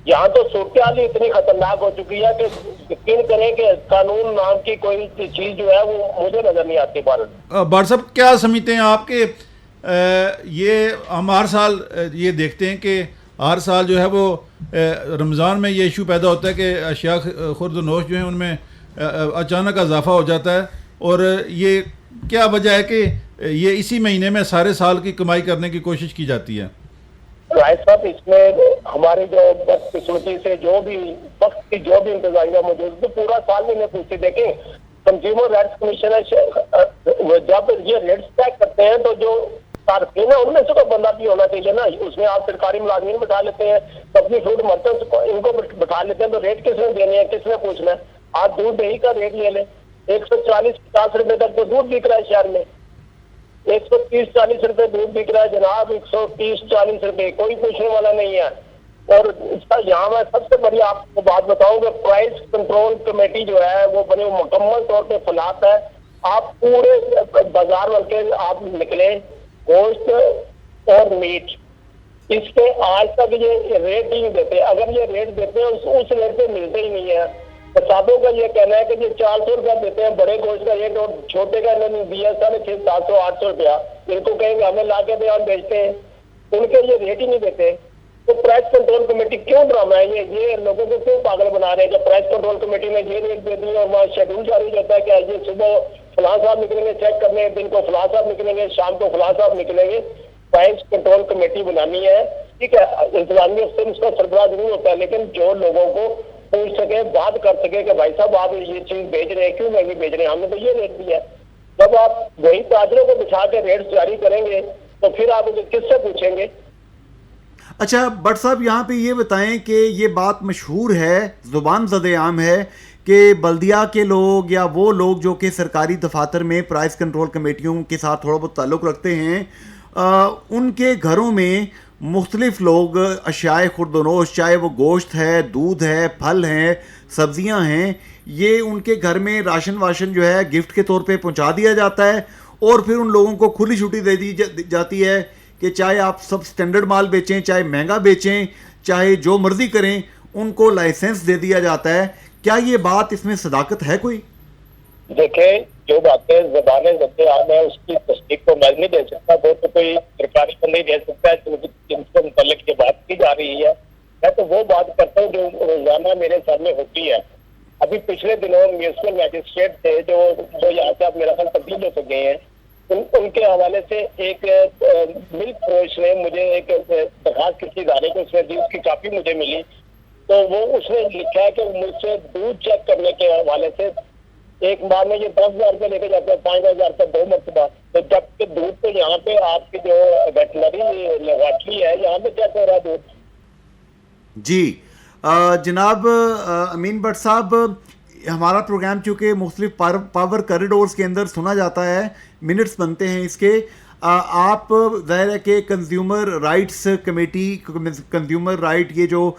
یہاں تو صورتحال اتنی خطرناک ہو چکی ہے کہ یقین کریں کہ قانون نام کی کوئی چیز جو ہے وہ مجھے نظر نہیں آتی. بٹ صاحب کیا سمجھتے ہیں آپ کہ یہ ہم ہر سال یہ دیکھتے ہیں کہ ہر سال جو ہے وہ رمضان میں یہ ایشو پیدا ہوتا ہے کہ اشیاء خرد و نوش جو ہیں ان میں اچانک اضافہ ہو جاتا ہے, اور یہ کیا وجہ ہے کہ یہ اسی مہینے میں سارے سال کی کمائی کرنے کی کوشش کی جاتی ہے؟ رائے صاحب اس میں ہماری جو بدقسمتی سے جو بھی وقت کی جو بھی انتظامیہ موجود تو پورا سال نہیں پوچھتے. دیکھیں کنزیومر رائٹس کمیشن جب یہ ریٹس طے کرتے ہیں تو جو صارفین ہے ان میں سے کوئی بندہ بھی ہونا چاہیے نا. اس میں آپ سرکاری ملازمین بٹھا لیتے ہیں, سبزی فروٹ مرچنٹس ان کو بٹھا لیتے ہیں, تو ریٹ کس نے دینے ہیں, کس نے پوچھنا ہے؟ آپ دودھ دہی کا ریٹ لے لیں, 140-50 روپے تک تو دودھ بک رہا ہے شہر میں, 130-40 روپے دودھ بک رہا ہے جناب, 130-40 روپے, کوئی پوچھنے والا نہیں ہے. اور اس کا یہاں میں سب سے بڑی آپ کو بات بتاؤں کہ پرائس کنٹرول کمیٹی جو ہے وہ بڑے مکمل طور پہ فلات ہے. آپ پورے بازار بن کے آپ نکلیں گوشت اور میٹ, اس کے آج تک یہ ریٹ ہی نہیں دیتے. اگر یہ ریٹ دیتے ہیں اس ریٹ پہ ملتے ہی نہیں ہے. کسانوں کا یہ کہنا ہے کہ یہ 400 روپیہ دیتے ہیں بڑے گوشت کا ریٹ, اور چھوٹے کا انہوں نے دیا 650-800 روپیہ. ان کو کہیں گے ہمیں لا کے دے, ہم بیچتے ہیں, ان کے یہ ریٹ ہی نہیں دیتے. تو پرائس کنٹرول کمیٹی کیوں ڈرامہ ہے یہ لوگوں کو کیوں پاگل بنا رہے ہیں کہ پرائس کنٹرول کمیٹی نے یہ ریٹ دے دی اور وہاں شیڈول جاری ہوتا ہے کہ یہ صبح فلاں صاحب نکلیں گے چیک کرنے, دن کو فلاں صاحب نکلیں گے, شام کو فلاں صاحب نکلیں گے. پرائس کنٹرول کمیٹی بنانی ہے, ٹھیک ہے, انتظامیہ سے اس کا سربراہ ضرور ہوتا ہے, لیکن جو لوگوں کو پوچھ سکے, بات کر سکے کہ بھائی صاحب آپ یہ چیز بیچ رہے ہیں, کیوں مہنگی بیچ رہے ہیں, ہم نے تو یہ ریٹ دیا ہے. جب آپ وہی تاجروں کو بچھا کے ریٹ جاری کریں گے تو پھر آپ کس سے پوچھیں گے؟ اچھا بٹ صاحب یہاں پہ یہ بتائیں کہ یہ بات مشہور ہے, زبان زد عام ہے کہ بلدیہ کے لوگ یا وہ لوگ جو کہ سرکاری دفاتر میں پرائس کنٹرول کمیٹیوں کے ساتھ تھوڑا بہت تعلق رکھتے ہیں, ان کے گھروں میں مختلف لوگ اشیاء خوردونوش, چاہے وہ گوشت ہے, دودھ ہے, پھل ہیں, سبزیاں ہیں, یہ ان کے گھر میں راشن واشن جو ہے گفٹ کے طور پہ پہنچا دیا جاتا ہے, اور پھر ان لوگوں کو کھلی چھٹی دے دی جاتی ہے کہ چاہے آپ سب سٹینڈرڈ مال بیچیں, چاہے مہنگا بیچیں, چاہے جو مرضی کریں, ان کو لائسنس دے دیا جاتا ہے. کیا یہ بات اس میں صداقت ہے کوئی؟ دیکھیں جو باتیں زبانیں زد عام ہے اس کی تصدیق کو میں نہیں دے سکتا, وہ تو کوئی سرکاری کو نہیں دے سکتا ہے جن سے متعلق یہ بات کی جا رہی ہے. میں تو وہ بات کرتا ہوں جو روزانہ میرے سامنے ہوتی ہے. ابھی پچھلے دنوں میونسپل میجسٹریٹ تھے جو یہاں سے آپ میرا خیال تبدیل ہو سکے ہیں, ان کے حوالے سے ایک ملک فروش نے مجھے ایک درخواست کسی ادارے کو اس میں دی, اس کی کاپی مجھے ملی, تو وہ اس نے لکھا ہے کہ مجھ سے دودھ چیک کرنے کے حوالے سے ایک بار میں یہ 10,000 روپے لے کے جاتے ہیں, 5,000 روپے 2 مرتبہ. تو جب کہ دودھ تو یہاں پہ آپ کی جو ویٹنری لیبارٹری ہے یہاں پہ چیک ہو رہا ہے دودھ. جی جناب امین بٹ صاحب, ہمارا پروگرام چونکہ مختلف پاور کریڈورز کے اندر سنا جاتا ہے, منٹس بنتے ہیں اس کے, آپ ظاہر ہے کہ consumer rights committee, consumer right یہ جو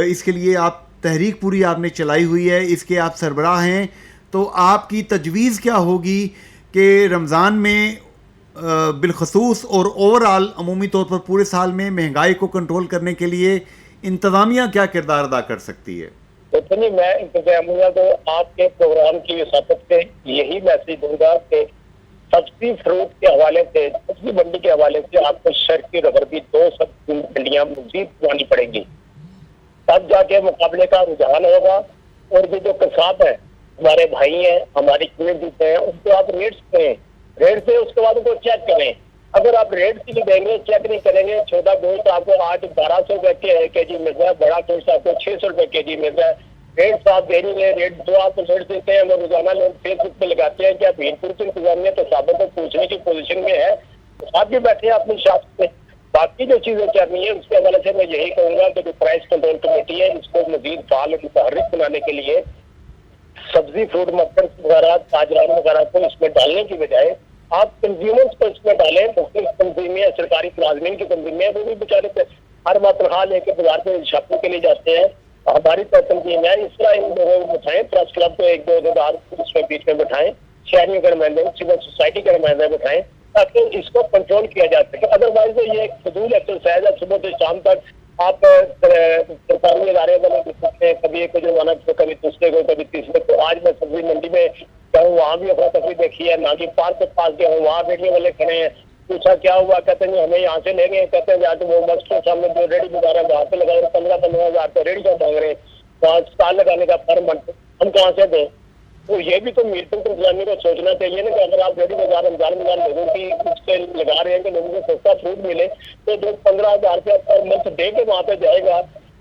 اس کے لیے آپ تحریک پوری آپ نے چلائی ہوئی ہے, اس کے آپ سربراہ ہیں, تو آپ کی تجویز کیا ہوگی کہ رمضان میں بالخصوص اور اوور آل عمومی طور پر پورے سال میں مہنگائی کو کنٹرول کرنے کے لیے انتظامیہ کیا کردار ادا کر سکتی ہے؟ اتنی میں انتظامیہ کو آپ کے پروگرام کی وساطت سے یہی میسج دوں گا کہ سبزی فروٹ کے حوالے سے, سبزی منڈی کے حوالے سے آپ کو شرکی ربر بھی 2 سبزی منڈیاں مزید بنانی پڑیں گی, تب جا کے مقابلے کا رجحان ہوگا. اور یہ جو کساب ہے ہمارے بھائی ہیں, ہماری کمیونٹی ہیں, ان کو آپ ریٹس کریں, ریٹ سے اس کے بعد ان کو چیک کریں. اگر آپ ریٹ سے نہیں دیں گے, چیک نہیں کریں گے, چھوٹا گوشت آپ کو 8-1200 روپے کے جی مل رہا ہے, بڑا گوشت آپ کو 600 روپے کے جی مل رہا ہے. ریٹ آپ دے نہیں گے, ریٹ جو آپ ریٹ دیتے ہیں وہ روزانہ لوگ فیس بک پہ لگاتے ہیں. کیا بھیڑپور کی انتظامیہ تو صاحبوں کو پوچھنے کی پوزیشن میں ہے؟ آپ بھی بیٹھے ہیں اپنی شاپ پہ. باقی جو چیزیں کرنی ہے اس کے حوالے سے میں یہی کہوں گا کہ جو پرائس کنٹرول کمیٹی ہے اس کو مزید فعال اور متحرک بنانے کے لیے سبزی فروٹ مرچنٹس وغیرہ, تاجران وغیرہ کو اس میں ڈالنے کی بجائے آپ کنزیومرز کو اس میں ڈالیں. مختلف تنظیمیں, سرکاری ملازمین کی تنظیمیں, وہ بھی بیچارے ہر بار تنخواہ لے کے بازار پہ شاپنگ کے لیے جاتے ہیں. ہماری تنظیم ہے, اس طرح ان لوگوں کو بٹھائیں, پریس کلب کو 1-2 ادارے اس میں بیچ میں بٹھائیں, شہریوں کے نمائندے, سول سوسائٹی کے نمائندے بٹھائیں تاکہ اس کو کنٹرول کیا جا سکے. ادروائز یہ ایک فضول ایکسرسائز ہے, صبح سے شام تک آپ سرکاری ادارے والے سکتے ہیں, کبھی ایک کو جرمانہ, کبھی دوسرے کو, کبھی تیسرے کو. آج میں سبزی منڈی میں گیا, وہاں بھی افراتفری دیکھی ہے, ناگی پارک کے پاس گیا ہوں, وہاں بیٹھنے والے کھڑے ہیں. پوچھا کیا ہوا, کہتے ہیں ہمیں یہاں سے لے گئے, کہتے ہیں جا کے وہ مسجد کے سامنے جو ریڈی بتا رہے ہیں وہاں پہ لگا رہے 15,000 روپے ریڈی کا مانگ رہے ہیں, وہاں اسٹال لگانے کا پر منتھ ہم کہاں سے دیں؟ تو یہ بھی تو میٹنگ انتظامیہ کو سوچنا چاہیے نا کہ اگر آپ ریڈی بازار رمضان لوگوں کی کچھ سے لگا رہے ہیں کہ لوگوں کو سستا فروٹ ملے تو جو 15,000 روپیہ پر منتھ دے کے وہاں پہ جائے گا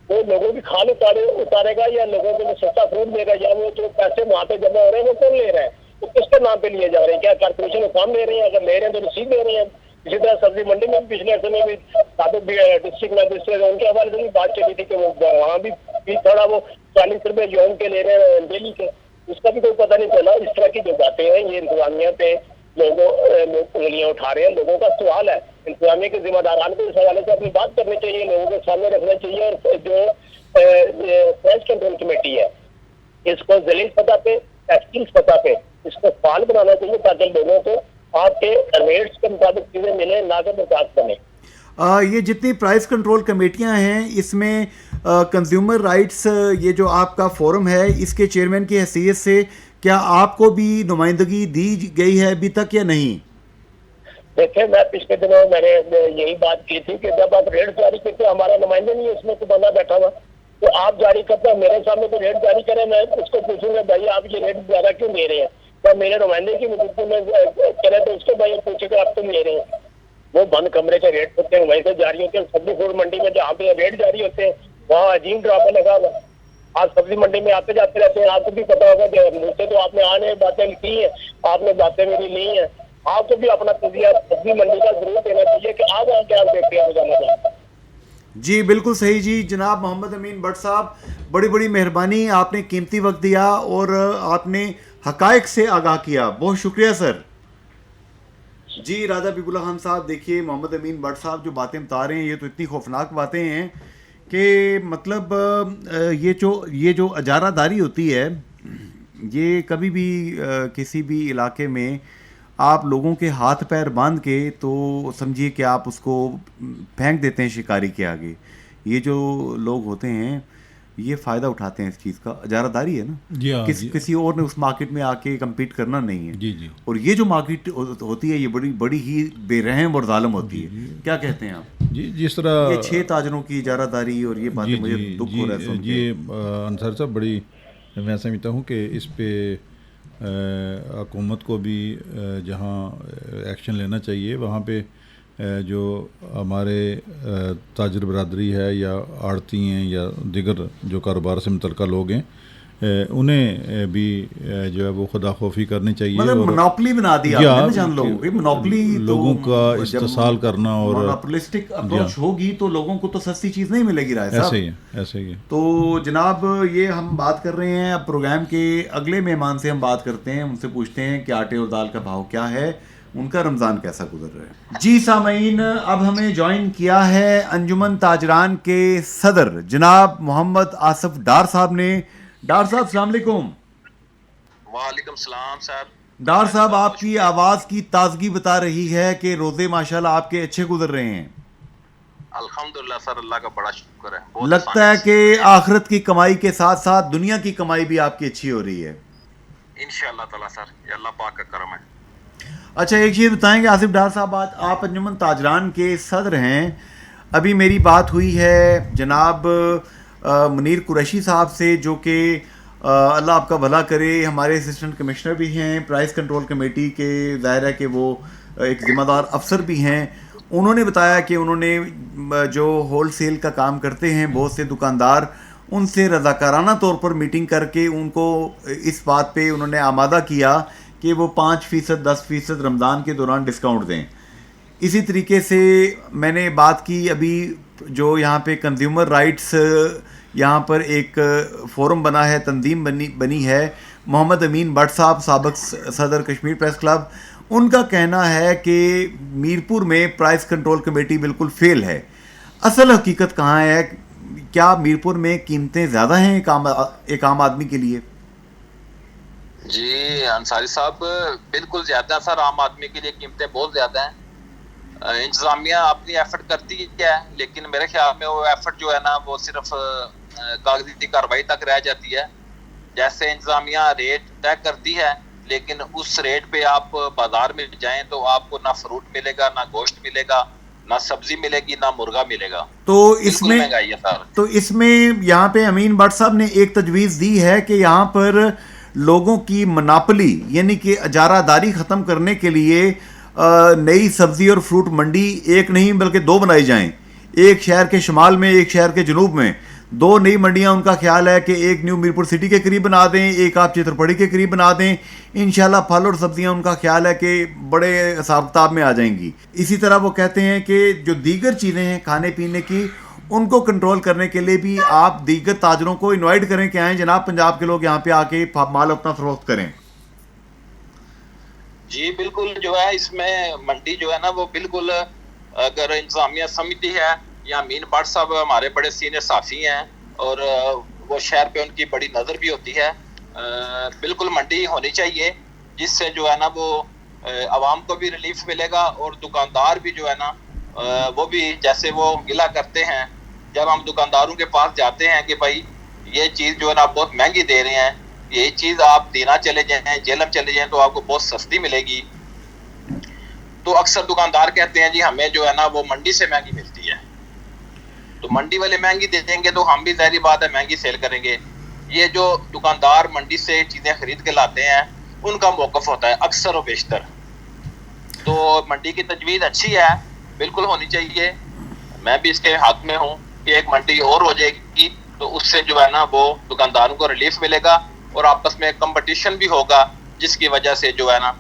وہ لوگوں کی کھال اتارے گا یا لوگوں کو سستا فروٹ دے گا یا وہ جو پیسے وہاں پہ جمع ہو رہے ہیں وہ کون لے رہا ہے؟ تو کس کے نام پہ لیے جا رہے ہیں؟ کیا کارپوریشن حکام لے رہے ہیں؟ اگر لے رہے ہیں تو رسید دے رہے ہیں. اسی طرح سبزی منڈی میں بھی پچھلے عرصے میں بھی ڈسٹرکٹ مجسٹریٹ ان کے حوالے سے بھی بات چلی تھی کہ وہ وہاں بھی تھوڑا وہ 40 روپے یوم کے لے رہے ہیں ڈیلی کے. اس کا بھی کوئی پتہ نہیں چلا. اس طرح کی جو باتیں ہیں یہ انتظامیہ پہ لوگ انگلیاں اٹھا رہے ہیں. لوگوں کا سوال ہے انتظامیہ کے ذمہ داران کو اس حوالے سے اپنی بات کرنی چاہیے, لوگوں کے سامنے رکھنا چاہیے. اور جو پرائز کنٹرول کمیٹی ہے اس کو ذلیل سطح پہ تحقیق سطح پہ اس کو فعال بنانا چاہیے تاکہ لوگوں کو آپ کے ریٹس کے مطابق چیزیں ملیں نہ کہ محتاج بنے. یہ جتنی پرائز کنٹرول کمیٹیاں ہیں اس میں کنزیومر رائٹس یہ جو آپ کا فورم ہے اس کے چیئرمین کی حیثیت سے کیا آپ کو بھی نمائندگی دی گئی ہے ابھی تک یا نہیں؟ دیکھیں میں پچھلے دنوں میں نے یہی بات کی تھی کہ جب آپ ریٹ جاری کرتے ہمارا نمائندہ نہیں ہے اس میں تو بندہ بیٹھا ہوا تو آپ جاری کرتے ہیں میرے سامنے تو ریٹ جاری کریں میں اس کو پوچھوں گا بھائی آپ یہ ریٹ زیادہ کیوں دے رہے ہیں. جب میرے نمائندے کی موجودگی میں کرے تو اس کو بھائی پوچھے کہ آپ تم لے رہے ہیں. وہ بند کمرے کے ریٹ ہوتے ہیں وہیں سے جاری ہوتے ہیں. سبزی فروٹ منڈی میں جہاں پہ ریٹ جاری ہوتے ہیں وہاں عجیب ڈراپا لگا ہوا. آج سبزی منڈی میں آتے جاتے رہتے ہیں, آپ کو بھی پتا ہوگا کہ مجھ سے تو آپ نے آنے باتیں کی ہیں, آپ نے باتیں میری لی ہیں. آپ کو بھی اپنا تجزیہ سبزی منڈی کا ضرور دینا چاہیے کہ آپ وہاں کیا دیکھتے ہیں روزانہ. جی بالکل صحیح جی. جناب محمد امین بٹ صاحب بڑی بڑی مہربانی, آپ نے قیمتی وقت دیا اور آپ نے حقائق سے آگاہ کیا. بہت شکریہ سر. جی راجہ بیب اللہ خان صاحب, دیکھیے محمد امین بٹ صاحب جو باتیں بتا رہے ہیں یہ تو اتنی خوفناک باتیں ہیں کہ مطلب یہ جو اجارہ داری ہوتی ہے یہ کبھی بھی کسی بھی علاقے میں آپ لوگوں کے ہاتھ پیر باندھ کے تو سمجھیے کہ آپ اس کو پھینک دیتے ہیں شکاری کے آگے. یہ جو لوگ ہوتے ہیں یہ فائدہ اٹھاتے ہیں اس چیز کا. اجارہ داری ہے نا, جی ہاں, کسی اور نے اس مارکیٹ میں آ کے کمپیٹ کرنا نہیں ہے. جی جی. اور یہ جو مارکیٹ ہوتی ہے یہ بڑی ہی بے رحم اور ظالم ہوتی ہے. کیا کہتے ہیں آپ؟ جی جس طرح یہ 6 تاجروں کی اجارہ داری اور یہ باتیں مجھے دکھ ہو رہا ہے سن کے. جی انصار صاحب بڑی میں سمجھتا ہوں کہ اس پہ حکومت کو بھی جہاں ایکشن لینا چاہیے وہاں پہ جو ہمارے تاجر برادری ہے یا آڑتی ہیں یا دیگر جو کاروبار سے متعلقہ لوگ ہیں انہیں بھی جو ہے وہ خدا خوفی کرنی چاہیے. مطلب منوپلی بنا دیا آپ نے جان لوگوں کی. منوپلی لوگوں کا استحصال کرنا اور مونوپولسٹک اپروچ ہوگی تو لوگوں کو تو سستی چیز نہیں ملے گی. رائے صاحب ایسے ہی ہے. تو جناب یہ ہم بات کر رہے ہیں اب پروگرام کے اگلے مہمان سے ہم بات کرتے ہیں, ان سے پوچھتے ہیں کہ آٹے اور دال کا بھاؤ کیا ہے, ان کا رمضان کیسا گزر رہا ہے. جی سامعین, اب ہمیں جوائن کیا ہے انجمن تاجران کے صدر جناب محمد آصف ڈار صاحب نے. ڈار صاحب السلام علیکم. وعلیکم السلام صاحب. ڈار صاحب آپ کی آواز کی تازگی بتا رہی ہے کہ روزے ماشاءاللہ آپ کے اچھے گزر رہے ہیں. الحمدللہ سر, اللہ کا بڑا شکر ہے. لگتا ہے کہ آخرت کی کمائی کے ساتھ ساتھ دنیا کی کمائی بھی آپ کی اچھی ہو رہی ہے انشاءاللہ تعالیٰ سر, یہ اللہ پاک کا کرم ہے. اچھا ایک چیز بتائیں کہ آصف ڈار صاحب آپ انجمن تاجران کے صدر ہیں. ابھی میری بات ہوئی ہے جناب منیر قریشی صاحب سے جو کہ اللہ آپ کا بھلا کرے ہمارے اسسٹنٹ کمشنر بھی ہیں پرائز کنٹرول کمیٹی کے. ظاہر ہے کہ وہ ایک ذمہ دار افسر بھی ہیں. انہوں نے بتایا کہ انہوں نے جو ہول سیل کا کام کرتے ہیں بہت سے دکاندار ان سے رضاکارانہ طور پر میٹنگ کر کے ان کو اس بات پہ انہوں نے آمادہ کیا کہ وہ 5% 10% رمضان کے دوران ڈسکاؤنٹ دیں. اسی طریقے سے میں نے بات کی ابھی جو یہاں پہ کنزیومر رائٹس یہاں پر ایک فورم بنا ہے, تنظیم بنی ہے, محمد امین بٹ صاحب سابق صدر کشمیر پریس کلب, ان کا کہنا ہے کہ میرپور میں پرائز کنٹرول کمیٹی بالکل فیل ہے. اصل حقیقت کہاں ہے؟ کیا میرپور میں قیمتیں زیادہ ہیں ایک عام آدمی کے لیے؟ جی انصاری صاحب بالکل زیادہ ہے سر, عام آدمی کے لیے قیمتیں بہت زیادہ ہیں. انتظامیہ اپنی ایفرٹ کرتی ہے لیکن میرے خیال میں وہ ایفرٹ جو ہے نا وہ صرف کاغذی کارروائی تک رہ جاتی ہے. جیسے انتظامیہ ریٹ طے کرتی ہے لیکن اس ریٹ پہ آپ بازار میں جائیں تو آپ کو نہ فروٹ ملے گا, نہ گوشت ملے گا, نہ سبزی ملے گی, نہ مرغا ملے گا. تو اس میں یہاں پہ امین بٹ صاحب نے ایک تجویز دی ہے کہ یہاں پر لوگوں کی مناپلی یعنی کہ اجارہ داری ختم کرنے کے لیے نئی سبزی اور فروٹ منڈی ایک نہیں بلکہ دو بنائی جائیں, ایک شہر کے شمال میں ایک شہر کے جنوب میں, دو نئی منڈیاں ان کا خیال ہے کہ ایک نیو میرپور سٹی کے قریب بنا دیں, ایک آپ چترپڑی کے قریب بنا دیں. انشاءاللہ پھل اور سبزیاں ان کا خیال ہے کہ بڑے حساب کتاب میں آ جائیں گی. اسی طرح وہ کہتے ہیں کہ جو دیگر چیزیں ہیں کھانے پینے کی ان کو کنٹرول کرنے کے لیے بھی آپ دیگر تاجروں کو انوائٹ کریں کہ آئیں جناب پنجاب کے لوگ یہاں پہ آ کے مال اپنا فروخت کریں. جی بالکل, جو ہے اس میں منڈی جو ہے نا وہ بالکل اگر انتظامیہ سمجھتی ہے یا امین بٹ صاحب ہمارے بڑے سینئر صحافی ہیں اور وہ شہر پہ ان کی بڑی نظر بھی ہوتی ہے, بالکل منڈی ہونی چاہیے جس سے جو ہے نا وہ عوام کو بھی ریلیف ملے گا اور دکاندار بھی جو ہے نا وہ بھی جیسے وہ گلہ کرتے ہیں جب ہم دکانداروں کے پاس جاتے ہیں کہ بھائی یہ چیز جو ہے نا آپ بہت مہنگی دے رہے ہیں, یہ چیز آپ دینا چلے جائیں جیلم چلے جائیں تو آپ کو بہت سستی ملے گی, تو اکثر دکاندار کہتے ہیں جی ہمیں جو ہے نا وہ منڈی سے مہنگی ملتی ہے. تو منڈی والے مہنگی دے دیں گے تو ہم بھی ظاہری بات ہے مہنگی سیل کریں گے. یہ جو دکاندار منڈی سے چیزیں خرید کے لاتے ہیں ان کا موقف ہوتا ہے اکثر و بیشتر. تو منڈی کی تجویز اچھی ہے, بالکل ہونی چاہیے, میں بھی اس کے حق میں ہوں کہ ایک منڈی اور ہو جائے گی تو اس سے جو ہے نا وہ دکانداروں کو ریلیف ملے گا اور آپس میں کمپٹیشن بھی ہوگا جس کی وجہ سے جو ہے نا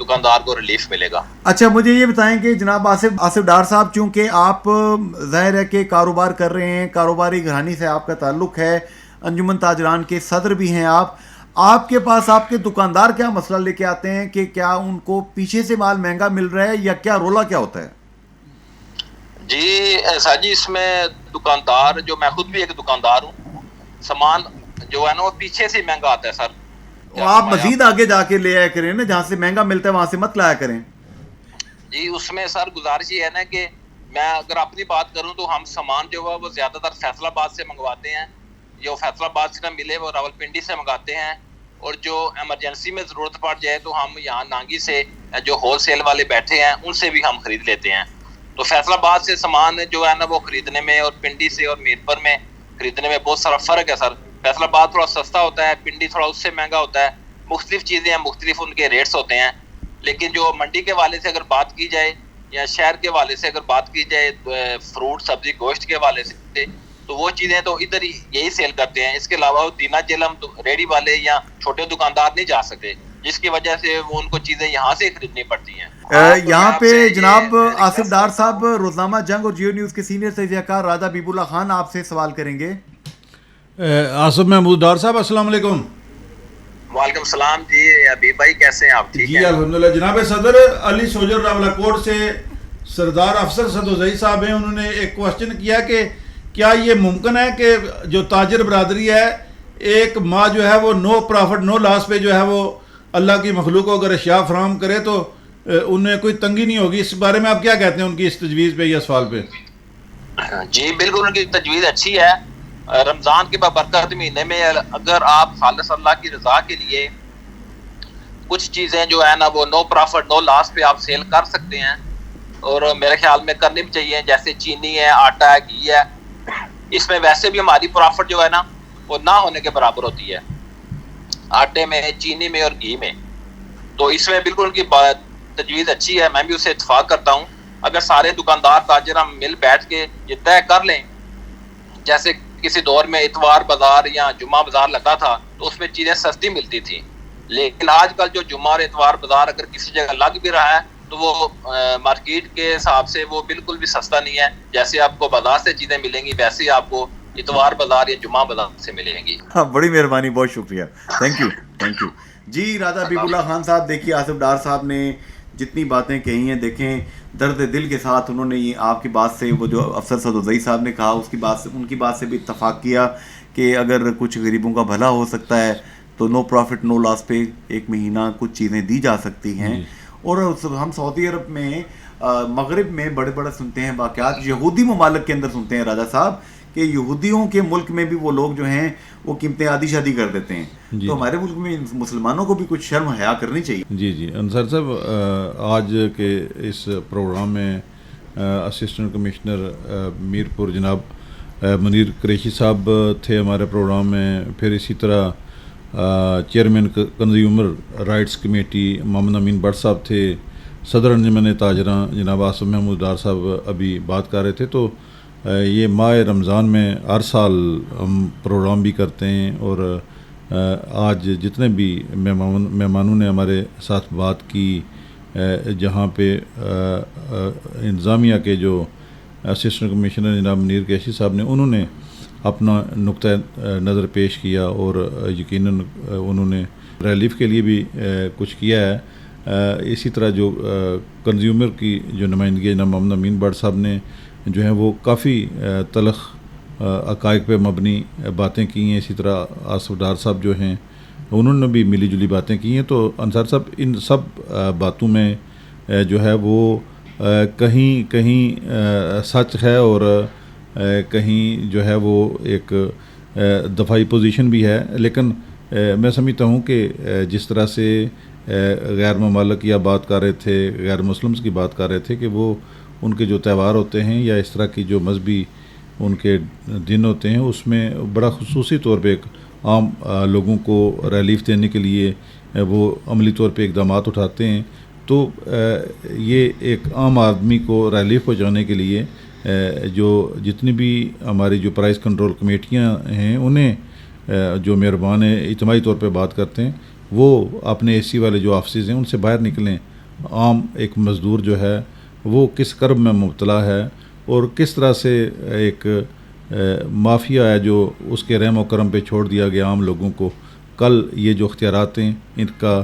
دکاندار کو ریلیف ملے گا. اچھا مجھے یہ بتائیں کہ جناب آصف ڈار صاحب, چونکہ آپ ظاہر ہے کہ کاروبار کر رہے ہیں, کاروباری گھرانی سے آپ کا تعلق ہے, انجمن تاجران کے صدر بھی ہیں آپ کے پاس آپ کے دکاندار کیا مسئلہ لے کے آتے ہیں کہ کیا ان کو پیچھے سے مال مہنگا مل رہا ہے یا کیا رولا کیا ہوتا ہے؟ جی ایسا جی, اس میں دکاندار جو میں خود بھی ایک دکاندار ہوں, سامان جو ہے نا وہ پیچھے سے مہنگا آتا ہے سر. آپ مزید آگے جا کے لے آیا کریں نا, جہاں سے مہنگا ملتا ہے وہاں سے مت لایا کریں. جی اس میں سر گزارش یہ ہے نا کہ میں اگر اپنی بات کروں تو ہم سامان جو ہے وہ زیادہ تر فیصل آباد سے منگواتے ہیں, جو فیصل آباد سے نہ ملے وہ راولپنڈی سے منگاتے ہیں, اور جو ایمرجنسی میں ضرورت پڑ جائے تو ہم یہاں نانگی سے جو ہول سیل والے بیٹھے ہیں ان سے بھی ہم خرید لیتے ہیں. تو فیصل آباد سے سامان جو ہے نا وہ خریدنے میں اور پنڈی سے اور میرپور میں خریدنے میں بہت سارا فرق ہے سر. فیصل آباد تھوڑا سستا ہوتا ہے, پنڈی تھوڑا اس سے مہنگا ہوتا ہے, مختلف چیزیں ہیں, مختلف ان کے ریٹس ہوتے ہیں. لیکن جو منڈی کے والے سے اگر بات کی جائے یا شہر کے والے سے اگر بات کی جائے فروٹ سبزی گوشت کے والے سے تو وہ چیزیں تو ادھر ہی یہی سیل کرتے ہیں. اس کے علاوہ دینا جیلم ریڈی والے یا چھوٹے دکاندار نہیں جا سکتے, جس کی وجہ سے وہ ان کو چیزیں یہاں سے خریدنی پڑتی ہیں. یہاں پہ جناب آصف ڈار صاحب روزنامہ جنگ اور جیو نیوز کے سینئر تجزیہ کار راجہ حبیب اللہ خان آپ سے سوال کریں گے. آصف محمود ڈار صاحب السلام علیکم. وعلیکم السلام جی حبیب بھائی, کیسے ہیں آپ؟ ٹھیک جی الحمدللہ. جناب صدر علی سوجر راولاکوٹ سے سردار افسر سدوزئی صاحب ہیں, انہوں نے ایک کوشچن کیا کہ کیا یہ ممکن ہے کہ جو تاجر برادری ہے ایک ماہ جو ہے وہ نو پرافٹ نو لاس پہ جو ہے وہ اللہ کی مخلوق کو اگر اشیاء فراہم کرے تو انہیں کوئی تنگی نہیں ہوگی؟ اس بارے میں آپ کیا کہتے ہیں ان کی اس تجویز پہ یا سوال پہ؟ جی بالکل ان کی تجویز اچھی ہے. رمضان کے بابرکت مہینے میں اگر آپ خالص اللہ کی رضا کے لیے کچھ چیزیں جو ہے نا وہ نو پرافٹ نو لاس پہ آپ سیل کر سکتے ہیں, اور میرے خیال میں کرنی بھی چاہیے. جیسے چینی ہے, آٹا ہے, گھی ہے, اس میں ویسے بھی ہماری پرافٹ جو ہے نا وہ نہ ہونے کے برابر ہوتی ہے آٹے میں, چینی میں اور گھی میں. تو اس میں بالکل ان کی تجویز اچھی ہے, میں بھی اسے اتفاق کرتا ہوں. اگر سارے دکاندار تاجر ہم مل بیٹھ کے یہ طے کر لیں, جیسے کسی دور میں اتوار بازار یا جمعہ بازار لگا تھا تو اس میں چیزیں سستی ملتی تھی, لیکن آج کل جو جمعہ اور اتوار بازار اگر کسی جگہ لگ بھی رہا ہے تو وہ مارکیٹ کے حساب سے وہ بالکل بھی سستا نہیں ہے. جیسے آپ کو بازار سے چیزیں ملیں گی ویسے ہی آپ کو اتوار بازار یا جمعہ بازار سے ملیں گی. ہاں بڑی مہربانی, بہت شکریہ, تھینک یو. جی راجہ حبیب اللہ خان صاحب, دیکھیے آصف ڈار صاحب نے جتنی باتیں کہی ہیں, دیکھیں درد دل کے ساتھ انہوں نے یہ آپ کی بات سے, وہ جو افسر سدوزئی صاحب نے کہا اس کی بات سے, ان کی بات سے بھی اتفاق کیا کہ اگر کچھ غریبوں کا بھلا ہو سکتا ہے تو نو پرافٹ نو لاس پہ ایک مہینہ کچھ چیزیں دی جا سکتی ہیں. اور ہم سعودی عرب میں مغرب میں بڑے بڑے سنتے ہیں واقعات, یہودی ممالک کے اندر سنتے ہیں راجہ صاحب کہ یہودیوں کے ملک میں بھی وہ لوگ جو ہیں وہ قیمتیں آدھی شادی کر دیتے ہیں. تو ہمارے ملک میں مسلمانوں کو بھی کچھ شرم حیا کرنی چاہیے. جی انصر صاحب, آج کے اس پروگرام میں اسسٹنٹ کمشنر میرپور جناب منیر قریشی صاحب تھے ہمارے پروگرام میں. پھر اسی طرح chairman consumer rights committee Muhammad Amin but صاحب تھے، صدر انجمن تاجراں جناب آصف محمود ڈار صاحب ابھی بات کر رہے تھے. تو یہ ماہ رمضان میں ہر سال ہم پروگرام بھی کرتے ہیں، اور آج جتنے بھی مہمانوں نے ہمارے ساتھ بات کی، جہاں پہ انتظامیہ کے جو اسسٹنٹ کمشنر جناب منیر قریشی صاحب نے، انہوں نے اپنا نقطہ نظر پیش کیا، اور یقیناً انہوں نے ریلیف کے لیے بھی کچھ کیا ہے. اسی طرح جو کنزیومر کی جو نمائندگی جناب محمد امین بٹ صاحب نے جو ہیں وہ کافی تلخ حقائق پہ مبنی باتیں کی ہیں. اسی طرح آصف ڈار صاحب جو ہیں انہوں نے بھی ملی جلی باتیں کی ہیں. تو انصار صاحب ان سب باتوں میں جو ہے وہ کہیں سچ ہے، اور کہیں جو ہے وہ ایک دفاعی پوزیشن بھی ہے. لیکن میں سمجھتا ہوں کہ جس طرح سے غیر ممالک یا بات کر رہے تھے، غیر مسلمس کی بات کر رہے تھے کہ وہ ان کے جو تہوار ہوتے ہیں یا اس طرح کی جو مذہبی ان کے دن ہوتے ہیں، اس میں بڑا خصوصی طور پہ ایک عام لوگوں کو ریلیف دینے کے لیے وہ عملی طور پہ اقدامات اٹھاتے ہیں. تو یہ ایک عام آدمی کو ریلیف پہنچانے کے لیے جو جتنی بھی ہماری جو پرائز کنٹرول کمیٹیاں ہیں، انہیں جو مہربان ہیں اجتماعی طور پہ بات کرتے ہیں، وہ اپنے اے سی والے جو آفسز ہیں ان سے باہر نکلیں. عام ایک مزدور جو ہے وہ کس کرب میں مبتلا ہے، اور کس طرح سے ایک مافیا ہے جو اس کے رحم و کرم پہ چھوڑ دیا گیا عام لوگوں کو. کل یہ جو اختیارات ہیں ان کا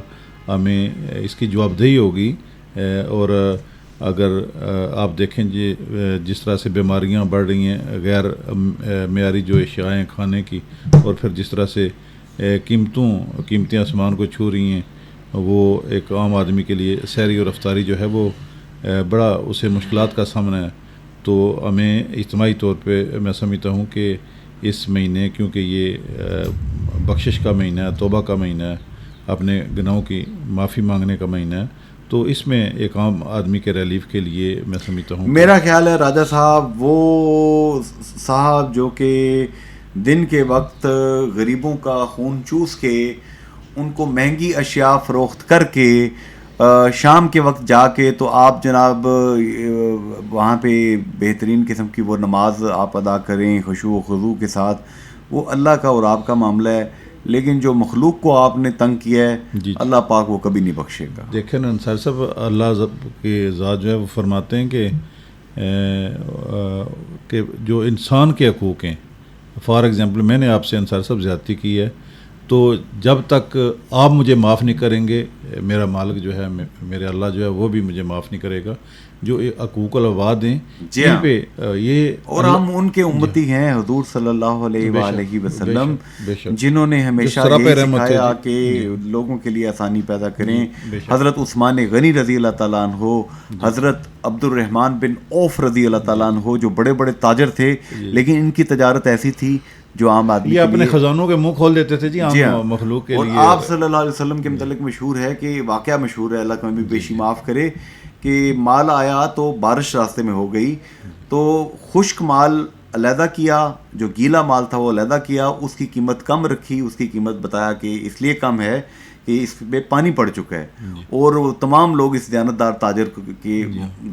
ہمیں اس کی جواب دہی ہوگی. اور اگر آپ دیکھیں جس طرح سے بیماریاں بڑھ رہی ہیں، غیر معیاری جو اشیاء ہیں کھانے کی، اور پھر جس طرح سے قیمتیں آسمان کو چھو رہی ہیں، وہ ایک عام آدمی کے لیے سحری اور افطاری جو ہے وہ بڑا اسے مشکلات کا سامنا ہے. تو ہمیں اجتماعی طور پہ میں سمجھتا ہوں کہ اس مہینے، کیونکہ یہ بخشش کا مہینہ ہے، توبہ کا مہینہ ہے، اپنے گناہوں کی معافی مانگنے کا مہینہ ہے، تو اس میں ایک عام آدمی کے ریلیف کے لیے میں سمجھتا ہوں میرا خیال ہے راجہ صاحب وہ صاحب جو کہ دن کے وقت غریبوں کا خون چوس کے ان کو مہنگی اشیاء فروخت کر کے شام کے وقت جا کے تو آپ جناب وہاں پہ بہترین قسم کی وہ نماز آپ ادا کریں خشوع و خضوع کے ساتھ، وہ اللہ کا اور آپ کا معاملہ ہے. لیکن جو مخلوق کو آپ نے تنگ کیا ہے، اللہ پاک وہ کبھی نہیں بخشے گا. دیکھیں نا انصار صاحب، اللہ کے ذات جو ہے وہ فرماتے ہیں کہ جو انسان کے حقوق ہیں، فار ایگزامپل میں نے آپ سے انصار صاحب زیادتی کی ہے، تو جب تک آپ مجھے معاف نہیں کریں گے، میرا مالک جو ہے، میرے اللہ جو ہے وہ بھی مجھے معاف نہیں کرے گا. جو حقوق العباد ہیں ان پہ یہ، اور ہم ان کے امتی ہیں حضور صلی اللہ علیہ وآلہ وسلم، جنہوں نے ہمیشہ یہ سکھایا کہ لوگوں کے لیے آسانی پیدا کریں. حضرت عثمان غنی رضی اللہ تعالیٰ عنہ، حضرت عبد الرحمن بن عوف رضی اللہ تعالیٰ عنہ، جو بڑے بڑے تاجر تھے، لیکن ان کی تجارت ایسی تھی جو عام آدمی یہ اپنے خزانوں کے منہ کھول دیتے تھے جی عام مخلوق کے لیے. اور آپ صلی اللہ علیہ وسلم کے متعلق مشہور ہے کہ واقعہ مشہور ہے، اللہ کا بھی بیشی معاف کرے، کہ مال آیا تو بارش راستے میں ہو گئی، تو خشک مال علیحدہ کیا، جو گیلا مال تھا وہ علیحدہ کیا، اس کی قیمت کم رکھی، اس کی قیمت بتایا کہ اس لیے کم ہے کہ اس پہ پانی پڑ چکا ہے، اور وہ تمام لوگ اس دیانتدار تاجر کے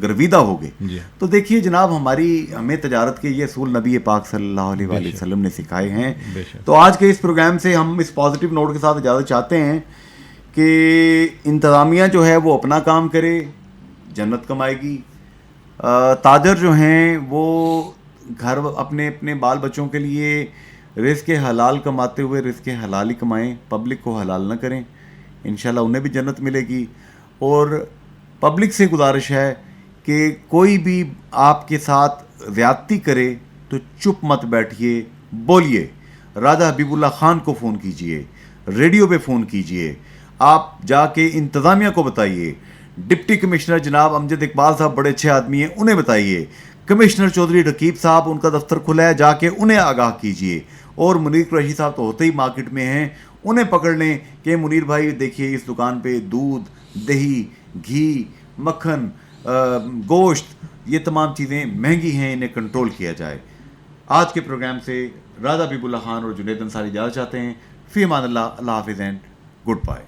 گرویدہ ہو گئے. تو دیکھیے جناب، ہمیں تجارت کے یہ اصول نبی پاک صلی اللہ علیہ وآلہ وسلم نے سکھائے ہیں. تو آج کے اس پروگرام سے ہم اس پازیٹیو نوٹ کے ساتھ اجازت چاہتے ہیں کہ انتظامیہ جو ہے وہ اپنا کام کرے، جنت کمائے گی. تاجر جو ہیں وہ گھر اپنے بال بچوں کے لیے رزق حلال کماتے ہوئے رزق حلال ہی کمائیں، پبلک کو حلال نہ کریں، انشاءاللہ انہیں بھی جنت ملے گی. اور پبلک سے گزارش ہے کہ کوئی بھی آپ کے ساتھ زیادتی کرے تو چپ مت بیٹھیے، بولیے. راجہ حبیب اللہ خان کو فون کیجئے، ریڈیو پہ فون کیجئے، آپ جا کے انتظامیہ کو بتائیے. ڈپٹی کمشنر جناب امجد اقبال صاحب بڑے اچھے آدمی ہیں، انہیں بتائیے. کمشنر چودھری رقیب صاحب، ان کا دفتر کھلا ہے، جا کے انہیں آگاہ کیجئے. اور منیر قریشی صاحب تو ہوتے ہی مارکیٹ میں ہیں، انہیں پکڑ لیں کہ منیر بھائی دیکھیے اس دکان پہ دودھ، دہی، گھی، مکھن، گوشت، یہ تمام چیزیں مہنگی ہیں، انہیں کنٹرول کیا جائے. آج کے پروگرام سے راجہ حبیب اللہ خان اور جنید انصاری اجازت چاہتے ہیں. فی امان اللہ, اللہ حافظ اینڈ گڈ بائے.